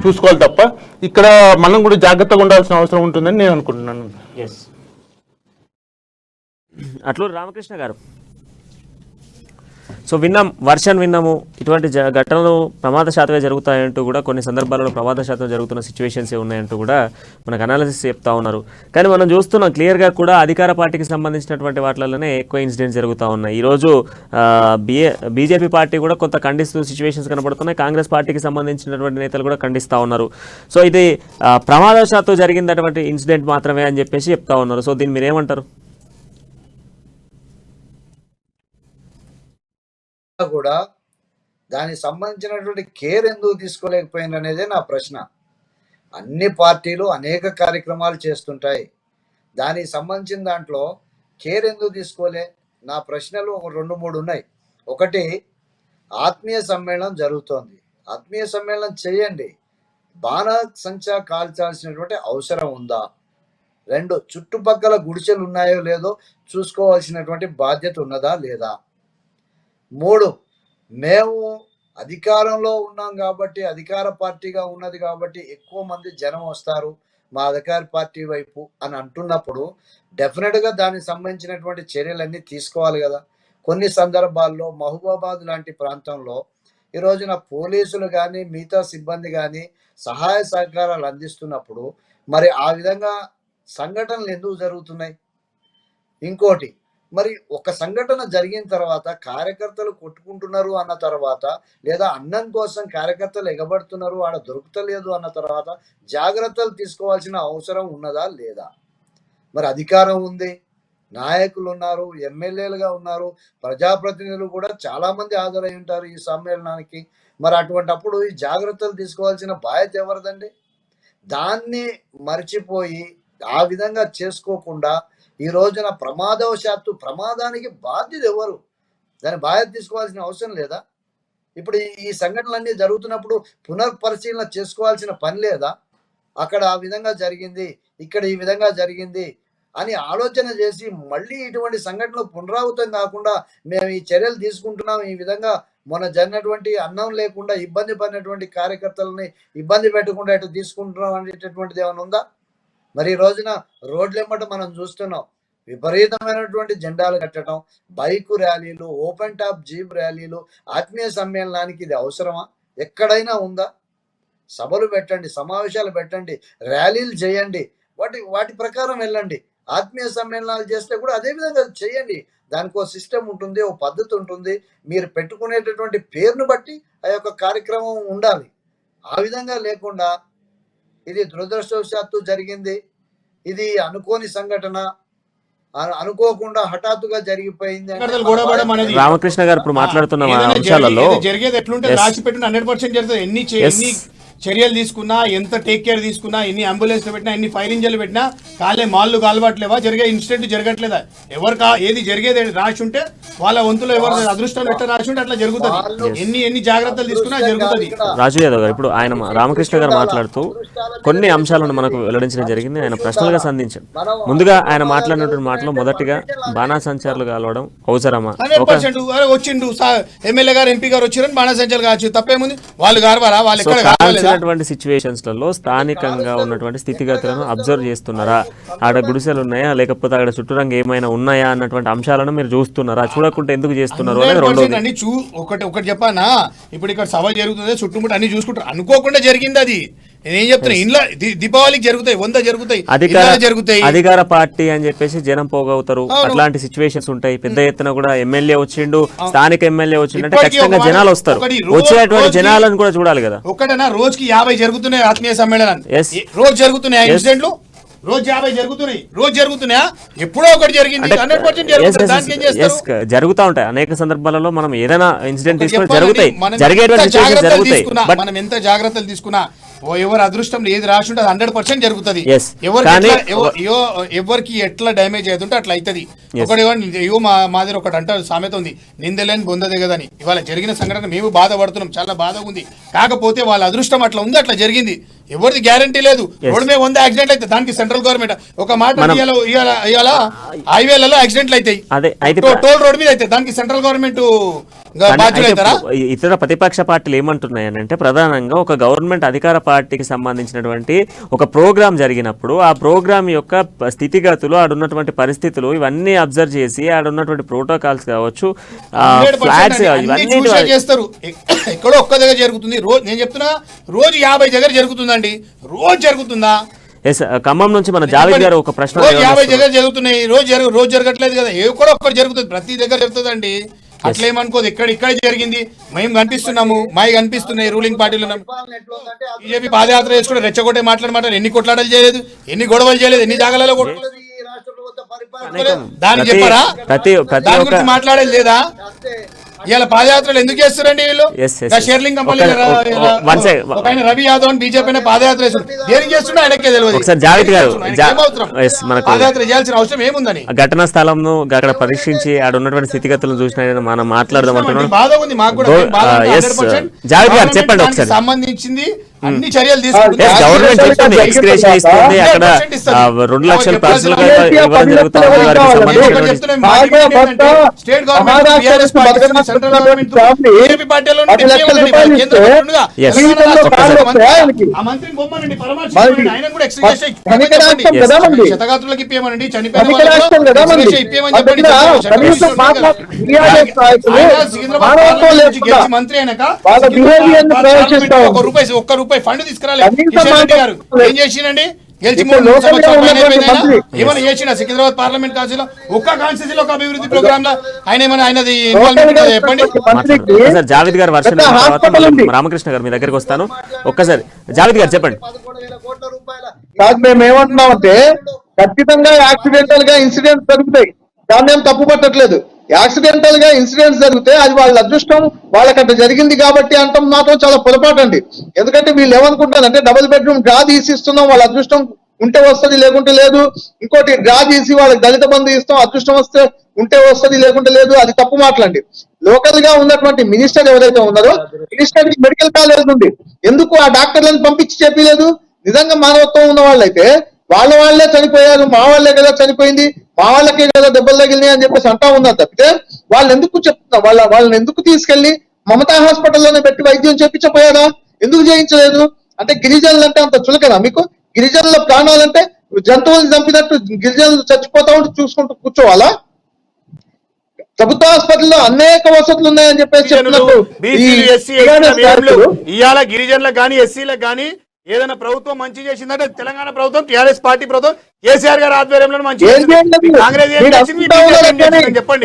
చూసుకోవాలి తప్ప ఇక్కడ మనం కూడా జాగ్రత్తగా ఉండాల్సిన అవసరం ఉంటుందని నేను అనుకుంటున్నాను. అట్లూరి రామకృష్ణ గారు, సో విన్నాం, వర్షం విన్నాము, ఇటువంటి ఘటనలు ప్రమాద శాతమే జరుగుతాయంటూ కూడా కొన్ని సందర్భాలలో ప్రమాద శాతం జరుగుతున్న సిచ్యువేషన్సే ఉన్నాయంటూ కూడా మనకు అనాలిసిస్ చెప్తా ఉన్నారు. కానీ మనం చూస్తున్నాం క్లియర్గా కూడా అధికార పార్టీకి సంబంధించినటువంటి వాటిలోనే ఎక్కువ ఇన్సిడెంట్స్ జరుగుతూ ఉన్నాయి. ఈరోజు బీజేపీ పార్టీ కూడా కొంత ఖండిస్తూ సిచ్యువేషన్స్ కనబడుతున్నాయి, కాంగ్రెస్ పార్టీకి సంబంధించినటువంటి నేతలు కూడా ఖండిస్తూ ఉన్నారు. సో ఇది ప్రమాదవశాత్తు జరిగినటువంటి ఇన్సిడెంట్ మాత్రమే అని చెప్పేసి చెప్తా ఉన్నారు. సో దీన్ని మీరు ఏమంటారు? కూడా దానికి సంబంధించినటువంటి కేర్ ఎందుకు తీసుకోలేకపోయింది అనేదే నా ప్రశ్న. అన్ని పార్టీలు అనేక కార్యక్రమాలు చేస్తుంటాయి, దానికి సంబంధించిన దాంట్లో కేర్ ఎందుకు తీసుకోలే? నా ప్రశ్నలు ఒక 2-3 ఉన్నాయి. ఒకటి, ఆత్మీయ సమ్మేళనం జరుగుతోంది, ఆత్మీయ సమ్మేళనం చేయండి, బాణసంచా కాల్చాల్సినటువంటి అవసరం ఉందా? 2, చుట్టుపక్కల గుడిసెలు ఉన్నాయో లేదో చూసుకోవాల్సినటువంటి బాధ్యత ఉన్నదా లేదా? 3, మేము అధికారంలో ఉన్నాం కాబట్టి, అధికార పార్టీగా ఉన్నది కాబట్టి ఎక్కువ మంది జనం వస్తారు మా అధికార పార్టీ వైపు అని అంటున్నప్పుడు డెఫినెట్గా దానికి సంబంధించినటువంటి చర్యలన్నీ తీసుకోవాలి కదా. కొన్ని సందర్భాల్లో మహబూబాబాద్ లాంటి ప్రాంతంలో ఈ రోజున పోలీసులు కానీ మిగతా సిబ్బంది కానీ సహాయ సహకారాలు అందిస్తున్నప్పుడు మరి ఆ విధంగా సంఘటనలు ఎందుకు జరుగుతున్నాయి? ఇంకోటి, మరి ఒక సంఘటన జరిగిన తర్వాత కార్యకర్తలు కొట్టుకుంటున్నారు అన్న తర్వాత, లేదా అన్నం కోసం కార్యకర్తలు ఎగబడుతున్నారు ఆడ దొరుకుతలేదు అన్న తర్వాత జాగ్రత్తలు తీసుకోవాల్సిన అవసరం ఉన్నదా లేదా? మరి అధికారం ఉంది, నాయకులు ఉన్నారు, ఎమ్మెల్యేలుగా ఉన్నారు, ప్రజాప్రతినిధులు కూడా చాలా మంది హాజరై ఉంటారు ఈ సమ్మేళనానికి. మరి అటువంటప్పుడు ఈ జాగ్రత్తలు తీసుకోవాల్సిన బాధ్యత ఎవరిదండి? దాన్ని మర్చిపోయి ఆ విధంగా చేసుకోకుండా ఈ రోజున ప్రమాదానికి బాధ్యత ఎవరు? దాని బాధ్యత తీసుకోవాల్సిన అవసరం లేదా? ఇప్పుడు ఈ సంఘటనలన్నీ జరుగుతున్నప్పుడు పునర్పరిశీలన చేసుకోవాల్సిన పని లేదా? అక్కడ ఆ విధంగా జరిగింది, ఇక్కడ ఈ విధంగా జరిగింది అని ఆలోచన చేసి మళ్ళీ ఇటువంటి సంఘటనలు పునరావృతం కాకుండా మేము ఈ చర్యలు తీసుకుంటున్నాం, ఈ విధంగా మొన్న జరిగినటువంటి అన్నం లేకుండా ఇబ్బంది పడినటువంటి కార్యకర్తలని ఇబ్బంది పెట్టకుండా ఇటు తీసుకుంటున్నాం అనేటటువంటిది ఏమైనా ఉందా? మరి ఈ రోజున రోడ్లెమ్మట మనం చూస్తున్నాం, విపరీతమైనటువంటి జెండాలు కట్టడం, బైకు ర్యాలీలు, ఓపెన్ టాప్ జీప్ ర్యాలీలు, ఆత్మీయ సమ్మేళనానికి ఇది అవసరమా? ఎక్కడైనా ఉందా? సభలు పెట్టండి, సమావేశాలు పెట్టండి, ర్యాలీలు చేయండి, వాటి ప్రకారం వెళ్ళండి. ఆత్మీయ సమ్మేళనాలు చేస్తే కూడా అదే విధంగా చేయండి. దానికి ఒక సిస్టమ్ ఉంటుంది, ఒక పద్ధతి ఉంటుంది, మీరు పెట్టుకునేటటువంటి పేరును బట్టి ఆ యొక్క కార్యక్రమం ఉండాలి. ఆ విధంగా లేకుండా ఇది దురదృష్టవశాత్తు జరిగింది, ఇది అనుకోని సంఘటన, అనుకోకుండా హఠాత్తుగా జరిగిపోయింది. రామకృష్ణ గారు ఇప్పుడు మాట్లాడుతున్న అంశాలలో జరిగేది ఎట్లుంటే రాసి పెట్టిన 100% జరుగుతుంది. ఎన్ని చర్యలు తీసుకున్నా, ఎంత టేక్ కేర్ తీసుకున్నా, ఎన్ని అంబులెన్స్లు పెట్టినా, ఎన్ని ఫైర్ ఇంజన్లు పెట్టినా కాలే మాల్లు కాలవట్లేవా? జరిగే ఇన్సిడెంట్ జరగట్లేదా? ఏది జరిగేది రాసి ఉంటే వాళ్ళ వంతులో ఎవరు అదృష్టం ఎట్లా రాసి ఉంటే అట్లా జరుగుతుంది. ఎన్ని జాగ్రత్తలు తీసుకున్నా జరుగుతుంది. రాజు యాదవ్ గారు ఇప్పుడు ఆయన రామకృష్ణ గారు మాట్లాడుతూ కొన్ని అంశాలను మనకు వెల్లడించడం జరిగింది. ఆయన ప్రశ్నలుగా సంధించారు. ముందుగా ఆయన మాట్లాడినటువంటి మాటలో మొదటిగా బాణాసంచారులు కాలవడం అవసరమా? 100% వచ్చిండు ఎమ్మెల్యే గారు, ఎంపీ గారు వచ్చారని బాణాసంచాలు కావచ్చు, తప్పేముంది? వాళ్ళు గారవారా? వాళ్ళు ఎక్కడ సిచ్యువేషన్స్లలో స్థానికంగా ఉన్నటువంటి స్థితిగతులను అబ్జర్వ్ చేస్తున్నారా? ఆడ గుడిసెలు ఉన్నాయా, లేకపోతే అక్కడ చుట్టూరంగా ఏమైనా ఉన్నాయా అన్నటువంటి అంశాలను మీరు చూస్తున్నారా? చూడకుండా ఎందుకు చేస్తున్నారు? ఒకటి చెప్పానా, ఇప్పుడు ఇక్కడ సభ జరుగుతుంది, చుట్టుముట్టు అన్ని చూసుకుంటారు, అనుకోకుండా జరిగింది అది. నేనేం చెప్తున్నా, ఇంట్లో దీపావళికి జరుగుతాయి, 100 జరుగుతాయి, అధికార పార్టీ అని చెప్పేసి జనం పోగవుతారు, అట్లాంటి సిచ్యువేషన్స్ ఉంటాయి. పెద్ద ఎత్తున కూడా ఎమ్మెల్యే వచ్చిండు, స్థానిక ఎమ్మెల్యే వచ్చిండు అంటే ఖచ్చితంగా జనాలు వస్తారు. వచ్చేటువంటి జనాలను కూడా చూడాలి కదా. ఒకటేనా రోజుకి 50 జరుగుతున్నాయి ఆత్మీయ సమ్మేళనాలు, రోజు జరుగుతున్నాయి ఇన్సిడెంట్లు, రోజు 50 జరుగుతున్నాయి, రోజు జరుగుతున్నాయా? ఎప్పుడో ఒకటి జరిగింది, 100% జరుగుతా ఉంటాయి. అనేక సందర్భాలలో మనం ఏదైనా ఇన్సిడెంట్ తీసుకొని జరుగుతాయి, జరిగేటువంటి మనం ఎంత జాగ్రత్తలు తీసుకున్నా ఎవరి అదృష్టంలో ఏది రాసి ఉంటే 100% జరుగుతుంది. Yes. ఎవరికి ఎట్లా డ్యామేజ్ అవుతుంటే అట్లా అవుతుంది. ఒకటి మా దగ్గర ఒకటి అంటారు సామెత ఉంది, నిందలేని బొందదే కదా అని. ఇవాళ జరిగిన సంఘటన మేము బాధపడుతున్నాం, చాలా బాధగా ఉంది. కాకపోతే వాళ్ళ అదృష్టం అట్లా ఉంది, అట్లా జరిగింది. ఎవరిది గ్యారంటీ లేదు. రోడ్డు మీద 100 యాక్సిడెంట్ అయితే దానికి సెంట్రల్ గవర్నమెంట్ ఒక మాట, ఇవాళ హైవేలలో యాక్సిడెంట్లు అవుతాయి, టోల్ రోడ్ మీద అయితే దానికి సెంట్రల్ గవర్నమెంట్ ఇతర ప్రతిపక్ష పార్టీలు ఏమంటున్నాయని అంటే, ప్రధానంగా ఒక గవర్నమెంట్ అధికార పార్టీకి సంబంధించినటువంటి ఒక ప్రోగ్రామ్ జరిగినప్పుడు ఆ ప్రోగ్రామ్ యొక్క స్థితిగతులు, ఆడున్నటువంటి పరిస్థితులు ఇవన్నీ అబ్జర్వ్ చేసి ఆడున్నటువంటి ప్రోటోకాల్స్ కావచ్చు, ఫ్లాగ్స్ ఇవన్నీ చేస్తారు. ఎక్కడో ఒక్క దగ్గర జరుగుతుంది, రోజు నేను చెప్తున్నా రోజు 50 దగ్గర జరుగుతుందండి. రోజు జరుగుతుందా? ఖమ్మం నుంచి మన జావేద్ గారు ఒక ప్రశ్న, 50 దగ్గర జరుగుతున్నాయి, రోజు జరగట్లేదు కదా, ఏ కూడా ఒక్కటి జరుగుతుంది, ప్రతి దగ్గర జరుగుతుందండి. అట్లేమనుకోదు, ఇక్కడే జరిగింది, మేము కనిపిస్తున్నాము, మావి కనిపిస్తున్నాయి, రూలింగ్ పార్టీలు బీజేపీ పాదయాత్ర చేసుకుంటే రెచ్చగొట్టే మాట్లాడమంటారు. ఎన్ని కొట్లాటలు చేయలేదు, ఎన్ని గొడవలు చేయలేదు, ఎన్ని జాగాలలో దాన్ని చెప్పారా? దాని గురించి మాట్లాడేది లేదా? ఇలా పాదయాత్రలు ఎందుకు చేస్తారండి వీళ్ళు? షేర్లింగ్ కంపెనీ రవి యాదవ్ అని బీజేపీ పాదయాత్ర దేనికి చేస్తున్నా ఆయనకే తెలియదు. పాదయాత్ర చేయాల్సిన అవసరం ఏముందని ఘటనా స్థలం అక్కడ పరీక్షించి ఆడ ఉన్నటువంటి స్థితిగతులను చూసిన మనం మాట్లాడదాం అంటున్నాం. బాధ ఉంది మాకు కూడా, చెప్పండి ఒకసారి. సంబంధించింది అన్ని చర్యలు తీసుకుంటుంది. గవర్నమెంట్ చెప్తుంది ఎక్స్గ్రేషన్ ఇస్తుంది, అక్కడ 2 లక్షల పర్సనల్ ఇవ్వడం జరుగుతుంది. State government central government BJP పార్టీలో శతగాత్రులకు ఇప్పేమనండి, చనిపోయిన మంత్రి అయినాక ఒక్క రూపాయి ఫండ్ తీసుకురాలేదు. కిషన్ రెడ్డి గారు ఏం చేసిండండి? గెలిచి 3 సంవత్సరాలు ఏమైనా చేసిన సికింద్రాబాద్ పార్లమెంట్ కాన్స్టిట్యూన్సీలో ఒక్క కాన్స్టిట్యూన్సీలో ఒక అభివృద్ధి ప్రోగ్రామ్ లో ఆయన ఏమైనా ఆయనది చెప్పండి. జావేద్ గారు వర్షం రామకృష్ణ గారు మీ దగ్గరికి వస్తాను. ఒక్కసారి జావేద్ గారు చెప్పండి. మేము ఏమంటున్నామంటే, ఖచ్చితంగా యాక్సిడెంటల్ గా ఇన్సిడెంట్స్ జరుగుతాయి, దాన్ని ఏం తప్పు పట్టట్లేదు. యాక్సిడెంటల్ గా ఇన్సిడెంట్స్ జరిగితే అది వాళ్ళ అదృష్టం, వాళ్ళకంట జరిగింది కాబట్టి అంటాం మాత్రం చాలా పొరపాటు అండి. ఎందుకంటే వీళ్ళు ఏమనుకుంటారంటే, డబుల్ బెడ్రూమ్ డ్రా తీసిస్తున్నాం, వాళ్ళ అదృష్టం ఉంటే వస్తుంది లేకుంటే లేదు. ఇంకోటి డ్రా తీసి వాళ్ళకి దళిత బంధు ఇస్తాం, అదృష్టం వస్తే ఉంటే వస్తుంది లేకుంటే లేదు. అది తప్పు మాటలండి. లోకల్ గా ఉన్నటువంటి మినిస్టర్ ఎవరైతే ఉన్నారో, మినిస్టర్ మెడికల్ కాలేజ్ ఉంది, ఎందుకు ఆ డాక్టర్లను పంపించి చెప్పలేదు? నిజంగా మానవత్వం ఉన్న వాళ్ళైతే వాళ్ళే చనిపోయారు, మా వాళ్ళే కదా చనిపోయింది, మా వాళ్ళకే కదా దెబ్బలు తగిలినాయి అని చెప్పేసి అంటా ఉన్నారు తప్పితే, వాళ్ళు ఎందుకు చెప్తున్నా వాళ్ళని ఎందుకు తీసుకెళ్లి మమతా హాస్పిటల్లోనే పెట్టి వైద్యం చేయించపోయారా? ఎందుకు చేయించలేదు? అంటే గిరిజనులు అంటే అంత చులకనా మీకు? గిరిజనుల ప్రాణాలంటే జంతువులు చంపినట్టు గిరిజనులు చచ్చిపోతా ఉంటే చూసుకుంటూ కూర్చోవాలా? ప్రభుత్వ హాస్పిటల్లో అనేక వసతులు ఉన్నాయని చెప్పేసి చెప్తున్నట్టు ఇవాళ గిరిజనులకు కానీ ఎస్సీలకు కానీ ఏదైనా ప్రభుత్వం మంచి చేసిందంటే తెలంగాణ ప్రభుత్వం, టీఆర్ఎస్ పార్టీ ప్రభుత్వం, కేసీఆర్ గారి ఆధ్వర్యంలో మంచి కాంగ్రెస్ చెప్పండి.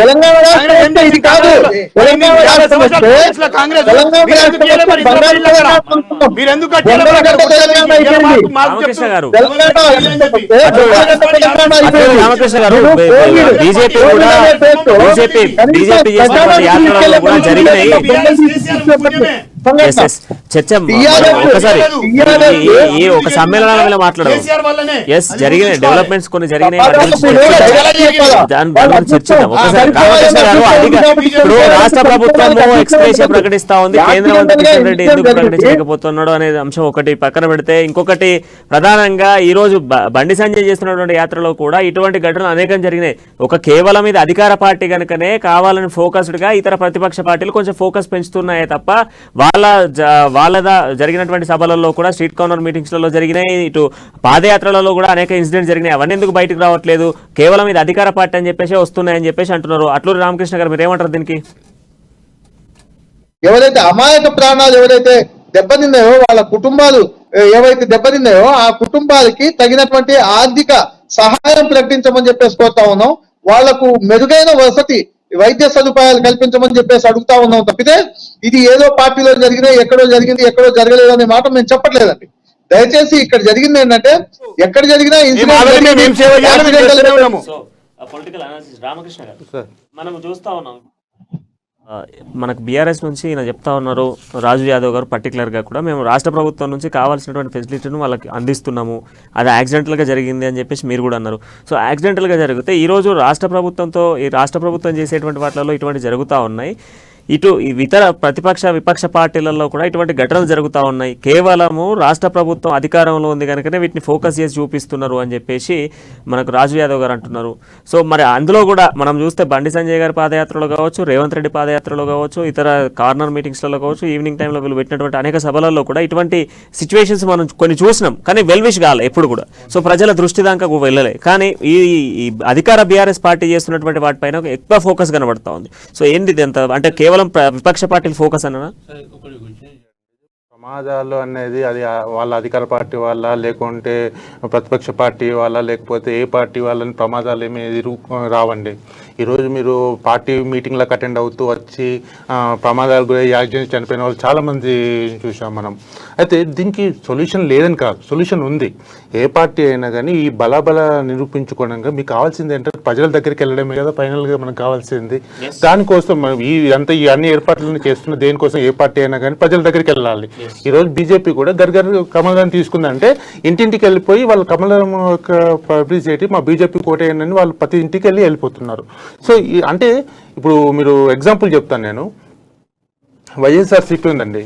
మీరెందుకు రామకృష్ణ గారు, బీజేపీ యాత్రలో కూడా జరిగినాయి. చర్చ ఒకసారి ఈ ఒక సమ్మేళనాల మాట్లాడదు. జరిగిన డెవలప్మెంట్స్ కొన్ని జరిగినాయి, చర్చిద్దాం ఒకసారి. రామకృష్ణ గారు, ఇప్పుడు రాష్ట్ర ప్రభుత్వం ఎక్స్ప్రెషన్ ప్రకటిస్తా ఉంది, కేంద్ర మంత్రి కిషన్ రెడ్డి ఎందుకు ప్రకటించలేకపోతున్నాడు అనే అంశం ఒకటి పక్కన పెడితే, ఇంకొకటి ప్రధానంగా ఈ రోజు బండి సంజయ్ చేస్తున్నటువంటి యాత్రలో కూడా ఇటువంటి ఘటనలు అనేకం జరిగినాయి. కేవలం ఇది అధికార పార్టీ కనుకనే కావాలని ఫోకస్డ్ గా ఇతర ప్రతిపక్ష పార్టీలు కొంచెం ఫోకస్ పెంచుతున్నాయే తప్ప, వాళ్ళ జరిగినటువంటి సభలలో కూడా, స్ట్రీట్ కార్నర్ మీటింగ్స్ లలో జరిగినాయి, ఇటు పాదయాత్రలలో కూడా అనేక ఇన్సిడెంట్స్ జరిగినాయి. అవన్నీ ఎందుకు బయటకు రావట్లేదు? కేవలం ఇది అధికార పార్టీ అని చెప్పేసి వస్తున్నాయని చెప్పేసి అంటున్నారు. అట్లూరి రామకృష్ణ గారు, మీరు ఏమంటారు దీనికి? ఎవరైతే అమాయక ప్రాణాలు ఎవరైతే దెబ్బతిన్నాయో, వాళ్ళ కుటుంబాలు ఏవైతే దెబ్బతిన్నాయో, ఆ కుటుంబాలకి తగినటువంటి ఆర్థిక సహాయం ప్రకటించమని చెప్పేసి కోరుతా ఉన్నాం. వాళ్లకు మెరుగైన వసతి, వైద్య సదుపాయాలు కల్పించమని చెప్పేసి అడుగుతా ఉన్నాం తప్పితే, ఇది ఏదో పార్టీలో జరిగినాయి, ఎక్కడో జరిగింది, ఎక్కడో జరగలేదు అనే మాట మేము చెప్పట్లేదండి. దయచేసి ఇక్కడ జరిగింది ఏంటంటే, ఎక్కడ జరిగినా రామకృష్ణ గారు, మనం చూస్తా ఉన్నాం మనకు బీఆర్ఎస్ నుంచి ఈయన చెప్తా ఉన్నారు, రాజు యాదవ్ గారు పర్టికులర్గా కూడా మేము రాష్ట్ర ప్రభుత్వం నుంచి కావాల్సినటువంటి ఫెసిలిటీను వాళ్ళకి అందిస్తున్నాము, అది యాక్సిడెంటల్గా జరిగింది అని చెప్పేసి మీరు కూడా అన్నారు. సో యాక్సిడెంటల్గా జరిగితే ఈరోజు రాష్ట్ర ప్రభుత్వం చేసేటువంటి వాటిలో ఇటువంటి జరుగుతూ ఉన్నాయి. ఇటు ఇతర విపక్ష పార్టీలలో కూడా ఇటువంటి ఘటనలు జరుగుతూ ఉన్నాయి. కేవలము రాష్ట్ర ప్రభుత్వం అధికారంలో ఉంది కనుకనే వీటిని ఫోకస్ చేసి చూపిస్తున్నారు అని చెప్పేసి మనకు రాజు యాదవ్ గారు అంటున్నారు. సో మరి అందులో కూడా మనం చూస్తే బండి సంజయ్ గారి పాదయాత్రలో కావచ్చు, రేవంత్ రెడ్డి పాదయాత్రలో కావచ్చు, ఇతర కార్నర్ మీటింగ్స్లలో కావచ్చు, ఈవినింగ్ టైంలో వీళ్ళు పెట్టినటువంటి అనేక సభలలో కూడా ఇటువంటి సిచ్యువేషన్స్ మనం కొన్ని చూసినాం. కానీ వెల్విష్ కాలే ఎప్పుడు కూడా. సో ప్రజల దృష్టి దాకా వెళ్ళలే. కానీ ఈ అధికార బీఆర్ఎస్ పార్టీ చేస్తున్నటువంటి వాటిపైన ఎక్కువ ఫోకస్ కనబడతా ఉంది. సో ఏంటి ఇది ఎంత అంటే కేవలం విపక్ష పార్టీల ఫోకస్ అన్నా? ప్రమాదాలు అనేది అది వాళ్ళ అధికార పార్టీ వాళ్ళ, లేకుంటే ప్రతిపక్ష పార్టీ వాళ్ళ, లేకపోతే ఏ పార్టీ వాళ్ళని ప్రమాదాలు ఏమీ రావండి. ఈరోజు మీరు పార్టీ మీటింగ్లకు అటెండ్ అవుతూ వచ్చి ప్రమాదాలు గురై యాక్సిడెంట్ చనిపోయిన వాళ్ళు చాలామంది చూసాం మనం. అయితే దీనికి సొల్యూషన్ లేదని కాదు, సొల్యూషన్ ఉంది. ఏ పార్టీ అయినా కానీ ఈ బలాబల నిరూపించుకోవడంగా మీకు కావాల్సింది ఏంటంటే ప్రజల దగ్గరికి వెళ్ళడమే కదా ఫైనల్గా మనకు కావాల్సింది. దానికోసం మనం ఈ అన్ని ఏర్పాట్లను చేస్తున్న దేనికోసం ఏ పార్టీ అయినా కానీ ప్రజల దగ్గరికి వెళ్ళాలి. ఈరోజు బీజేపీ కూడా దగ్గర కమలం తీసుకుందంటే ఇంటింటికి వెళ్ళిపోయి వాళ్ళు కమలం పబ్లిసిటీ మా బీజేపీ కోటేనని వాళ్ళు ప్రతి ఇంటికి వెళ్ళిపోతున్నారు. సో అంటే ఇప్పుడు మీరు ఎగ్జాంపుల్ చెప్తాను నేను. వైఎస్ఆర్సీపీ ఉందండి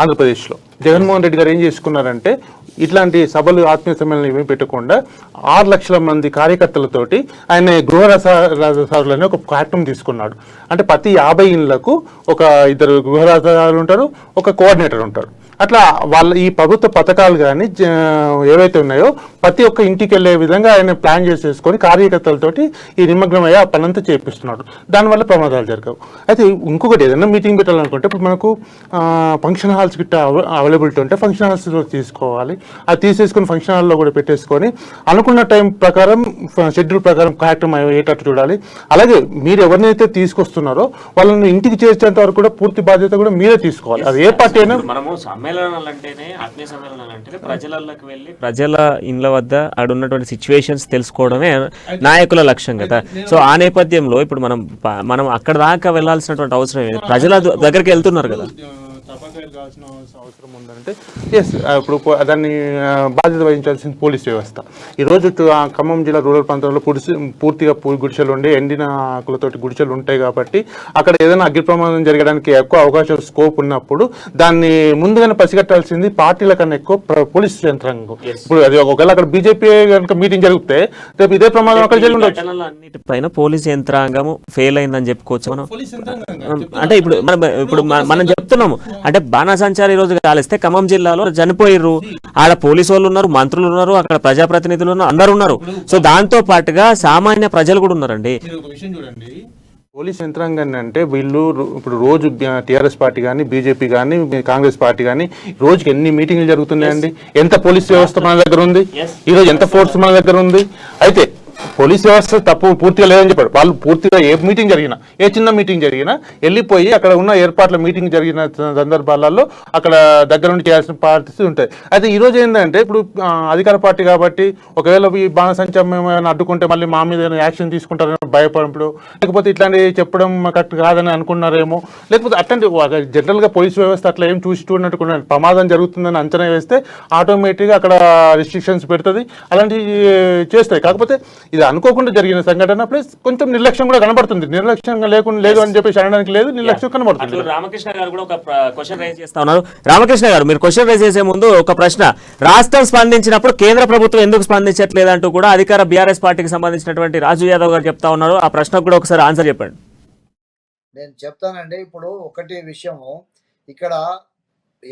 ఆంధ్రప్రదేశ్లో. జగన్మోహన్ రెడ్డి గారు ఏం చేసుకున్నారంటే ఇట్లాంటి సభలు ఆత్మీయ సమ్మేళనం ఏమీ పెట్టకుండా 6 లక్షల మంది కార్యకర్తలతోటి ఆయన గృహరసారులని ఒక కార్యక్రమం తీసుకున్నాడు. అంటే ప్రతి 50 ఇళ్లకు ఒక 2 గృహరసారులు ఉంటారు, ఒక కోఆర్డినేటర్ ఉంటారు. అట్లా వాళ్ళ ఈ ప్రభుత్వ పథకాలు కానీ ఏవైతే ఉన్నాయో ప్రతి ఒక్క ఇంటికి వెళ్ళే విధంగా ఆయన ప్లాన్ చేసేసుకొని కార్యకర్తలతోటి ఈ నిమగ్నం అయ్యే ఆ పనంతా చేపిస్తున్నాడు. దానివల్ల ప్రమాదాలు జరగవు. అయితే ఇంకొకటి ఏదైనా మీటింగ్ పెట్టాలనుకుంటే ఇప్పుడు మనకు ఫంక్షన్ హాల్స్ గిట్ట అవైలబిలిటీ ఉంటే ఫంక్షన్ హాల్స్లో తీసుకోవాలి. అది తీసేసుకుని ఫంక్షన్ హాల్లో కూడా పెట్టేసుకొని అనుకున్న టైం ప్రకారం షెడ్యూల్ ప్రకారం కార్యక్రమం అయ్యేటట్టు చూడాలి. అలాగే మీరు ఎవరినైతే తీసుకొస్తున్నారో వాళ్ళని ఇంటికి చేర్చేంత వరకు కూడా పూర్తి బాధ్యత కూడా మీరే తీసుకోవాలి. అది ఏ పార్టీ అయినా. మనము సమ్మేళనాలు అంటేనే, ఆత్మీయ సమ్మేళనాలు అంటేనే ప్రజలకి వెళ్ళి ప్రజల ఇండ్ల వద్ద ఆడ ఉన్నటువంటి సిచ్యువేషన్స్ తెలుసుకోవడమే నాయకుల లక్ష్యం కదా. సో ఆ నేపథ్యంలో ఇప్పుడు మనం అక్కడ దాకా వెళ్ళాల్సినటువంటి అవసరం లేదు, ప్రజల దగ్గరికి వెళ్తున్నారు కదా. తప్పనిసరి కావాల్సిన అవసరం ఉందంటే ఎస్ ఇప్పుడు దాన్ని బాధ్యత వహించాల్సింది పోలీస్ వ్యవస్థ. ఈరోజు ఖమ్మం జిల్లా రూరల్ ప్రాంతాల్లో పూర్తిగా గుడిసెలు ఉండి ఎండిన ఆకులతోటి గుడిసెలు ఉంటాయి కాబట్టి అక్కడ ఏదైనా అగ్ని ప్రమాదం జరగడానికి ఎక్కువ అవకాశం స్కోప్ ఉన్నప్పుడు దాన్ని ముందుగానే పసిగట్టాల్సింది పార్టీల కన్నా ఎక్కువ పోలీస్ యంత్రాంగం. ఇప్పుడు అది ఒకవేళ అక్కడ బీజేపీ కనుక మీటింగ్ జరిగితే రేపు ఇదే ప్రమాదం అక్కడ జరిగి ఉండొచ్చు. అన్నిటిపైన పోలీస్ యంత్రాంగం ఫెయిల్ అయిందని చెప్పుకోవచ్చు మనం. అంటే ఇప్పుడు మనం చెప్తున్నాము అంటే బాణాసంచారి ఈ రోజు కాలిస్తే ఖమ్మం జిల్లాలో చనిపోయిర్రు, ఆడ పోలీసు వాళ్ళు ఉన్నారు, మంత్రులు ఉన్నారు, అక్కడ ప్రజాప్రతినిధులు ఉన్నారు, అందరు ఉన్నారు. సో దాంతో పాటుగా సామాన్య ప్రజలు కూడా ఉన్నారండి. పోలీస్ యంత్రాంగాన్ని అంటే వీళ్ళు ఇప్పుడు రోజు టీఆర్ఎస్ పార్టీ కానీ బీజేపీ కానీ కాంగ్రెస్ పార్టీ కానీ రోజుకి ఎన్ని మీటింగ్లు జరుగుతున్నాయండి? ఎంత పోలీస్ వ్యవస్థ మన దగ్గర ఉంది? ఈరోజు ఎంత ఫోర్స్ మన దగ్గర ఉంది? అయితే పోలీస్ వ్యవస్థ తప్పు పూర్తిగా లేదని చెప్పాడు. వాళ్ళు పూర్తిగా ఏ మీటింగ్ జరిగినా, ఏ చిన్న మీటింగ్ జరిగినా వెళ్ళిపోయి అక్కడ ఉన్న ఏర్పాట్ల మీటింగ్ జరిగిన సందర్భాలలో అక్కడ దగ్గర ఉండి చేయాల్సిన పరిస్థితి ఉంటాయి. అయితే ఈరోజు ఏంటంటే ఇప్పుడు అధికార పార్టీ కాబట్టి ఒకవేళ ఈ బాణసంచం అడ్డుకుంటే మళ్ళీ మా మీద యాక్షన్ తీసుకుంటారని భయపడప్పుడు, లేకపోతే ఇట్లాంటివి చెప్పడం కరెక్ట్ కాదని అనుకున్నారేమో, లేకపోతే అట్లాంటి జనరల్గా పోలీస్ వ్యవస్థ అట్లా ఏం చూసి చూడనట్టు ప్రమాదం జరుగుతుందని అంచనా వేస్తే ఆటోమేటిక్గా అక్కడ రిస్ట్రిక్షన్స్ పెడుతుంది, అలాంటివి చేస్తాయి. కాకపోతే ఇది అనుకోకుండా జరిగిన సంఘటన ప్లస్ కొంచెం నిర్లక్ష్యం కూడా కనబడుతుంది. నిర్లక్ష్యంగా లేదు అని చెప్పేసి అనడానికి లేదు, నిర్లక్ష్యం కనబడుతుంది. రామకృష్ణ గారు కూడా ఒక క్వశ్చన్ రైజ్ చేస్తా ఉన్నారు. రామకృష్ణ గారు, మీరు క్వశ్చన్ రైజ్ చేసే ముందు ఒక ప్రశ్న, రాష్ట్రం స్పందించినప్పుడు కేంద్ర ప్రభుత్వం ఎందుకు స్పందించట్లేదంటూ కూడా అధికార బీఆర్ఎస్ పార్టీకి సంబంధించినటువంటి రాజు యాదవ్ గారు చెప్తా ఉన్నారు. ఆ ప్రశ్నకు కూడా ఒకసారి ఆన్సర్ చెప్పండి. నేను చెప్తానండి. ఇప్పుడు ఒకటి విషయము, ఇక్కడ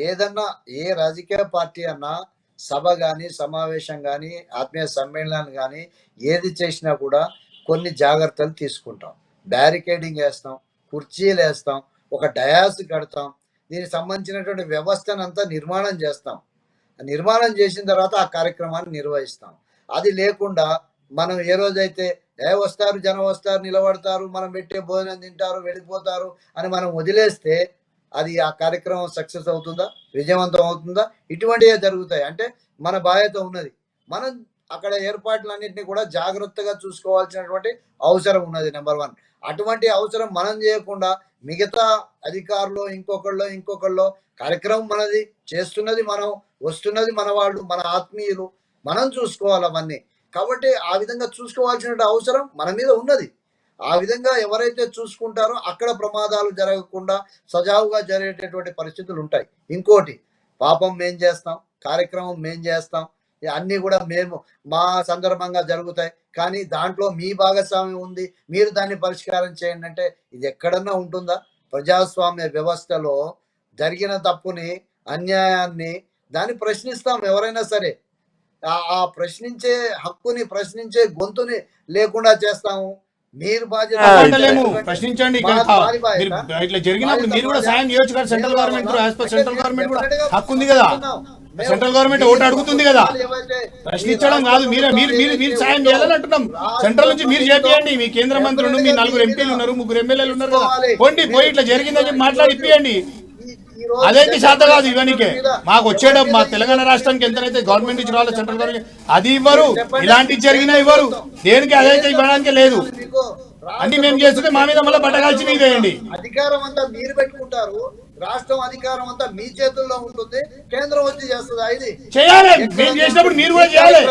ఏదన్నా ఏ రాజకీయ పార్టీ అన్నా సభ కానీ సమావేశం కానీ ఆత్మీయ సమ్మేళనాలు కానీ ఏది చేసినా కూడా కొన్ని జాగ్రత్తలు తీసుకుంటాం. బ్యారికేడింగ్ వేస్తాం, కుర్చీలు వేస్తాం, ఒక డయాస్ కడతాం, దీనికి సంబంధించినటువంటి వ్యవస్థను అంతా నిర్మాణం చేస్తాం. నిర్మాణం చేసిన తర్వాత ఆ కార్యక్రమాన్ని నిర్వహిస్తాం. అది లేకుండా మనం ఏ రోజైతే వస్తారు, జనం వస్తారు, నిలబడతారు, మనం పెట్టే భోజనం తింటారు, వెళ్ళిపోతారు అని మనం వదిలేస్తే అది ఆ కార్యక్రమం సక్సెస్ అవుతుందా, విజయవంతం అవుతుందా? ఇటువంటివే జరుగుతాయి. అంటే మన బాధ్యత ఉన్నది. మనం అక్కడ ఏర్పాట్లన్నింటినీ కూడా జాగ్రత్తగా చూసుకోవాల్సినటువంటి అవసరం ఉన్నది. నెంబర్ 1. అటువంటి అవసరం మనం చేయకుండా మిగతా అధికారులు ఇంకొకళ్ళు కార్యక్రమం మనది, చేస్తున్నది మనం, వస్తున్నది మన వాళ్ళు, మన ఆత్మీయులు, మనం చూసుకోవాలి అవన్నీ. కాబట్టి ఆ విధంగా చూసుకోవాల్సిన అవసరం మన మీద ఉన్నది. ఆ విధంగా ఎవరైతే చూసుకుంటారో అక్కడ ప్రమాదాలు జరగకుండా సజావుగా జరిగేటటువంటి పరిస్థితులు ఉంటాయి. ఇంకోటి, పాపం మేం చేస్తాం, కార్యక్రమం మేం చేస్తాం, అన్నీ కూడా మేము మా సందర్భంగా జరుగుతాయి, కానీ దాంట్లో మీ భాగస్వామ్యం ఉంది, మీరు దాన్ని పరిష్కారం చేయండి అంటే ఇది ఎక్కడన్నా ఉంటుందా? ప్రజాస్వామ్య వ్యవస్థలో జరిగిన తప్పుని, అన్యాయాన్ని దాన్ని ప్రశ్నిస్తాం ఎవరైనా సరే. ఆ ప్రశ్నించే హక్కుని, ప్రశ్నించే గొంతుని లేకుండా చేస్తాము. మీరు ప్రశ్నించండి. ఇట్లా జరిగినప్పుడు మీరు కూడా సాయం చేయొచ్చు కదా. సెంట్రల్ గవర్నమెంట్ కూడా హక్కు ఉంది కదా. సెంట్రల్ గవర్నమెంట్ ఓటు అడుగుతుంది కదా. ప్రశ్నించడం కాదు, మీరు సాయం చేయాలని అంటున్నాం. సెంట్రల్ నుంచి మీరు చేపియండి. మీ కేంద్ర మంత్రులు, మీ 4 ఎంపీలు ఉన్నారు, 3 ఎమ్మెల్యేలు ఉన్నారు కదా, పోయి ఇట్లా జరిగిందని చెప్పి మాట్లాడి ఇప్పియండి. అదైతే శాత కాదు ఇవన్నీకే. మాకు వచ్చేటప్పుడు మా తెలంగాణ రాష్ట్రానికి ఎంతనైతే గవర్నమెంట్ నుంచి రావాలి, సెంట్రల్ గవర్నమెంట్ అది ఇవ్వరు, ఇలాంటివి జరిగినా ఇవ్వరు. దేనికి అదైతే ఇవ్వడానికి లేదు. అన్ని మేము చేస్తుంటే మా మీద మళ్ళీ బట్టగాల్చి మీద వేయండి. అధికారం అంతా మీరు పెట్టుకుంటారు, రాష్ట్రం అధికారం అంతా మీ చేతుల్లో ఉంటుంది, కేంద్రం వచ్చి చేస్తుంది. ఇది చేయాలి. మేము చేసినప్పుడు మీరు కూడా చేయాలి.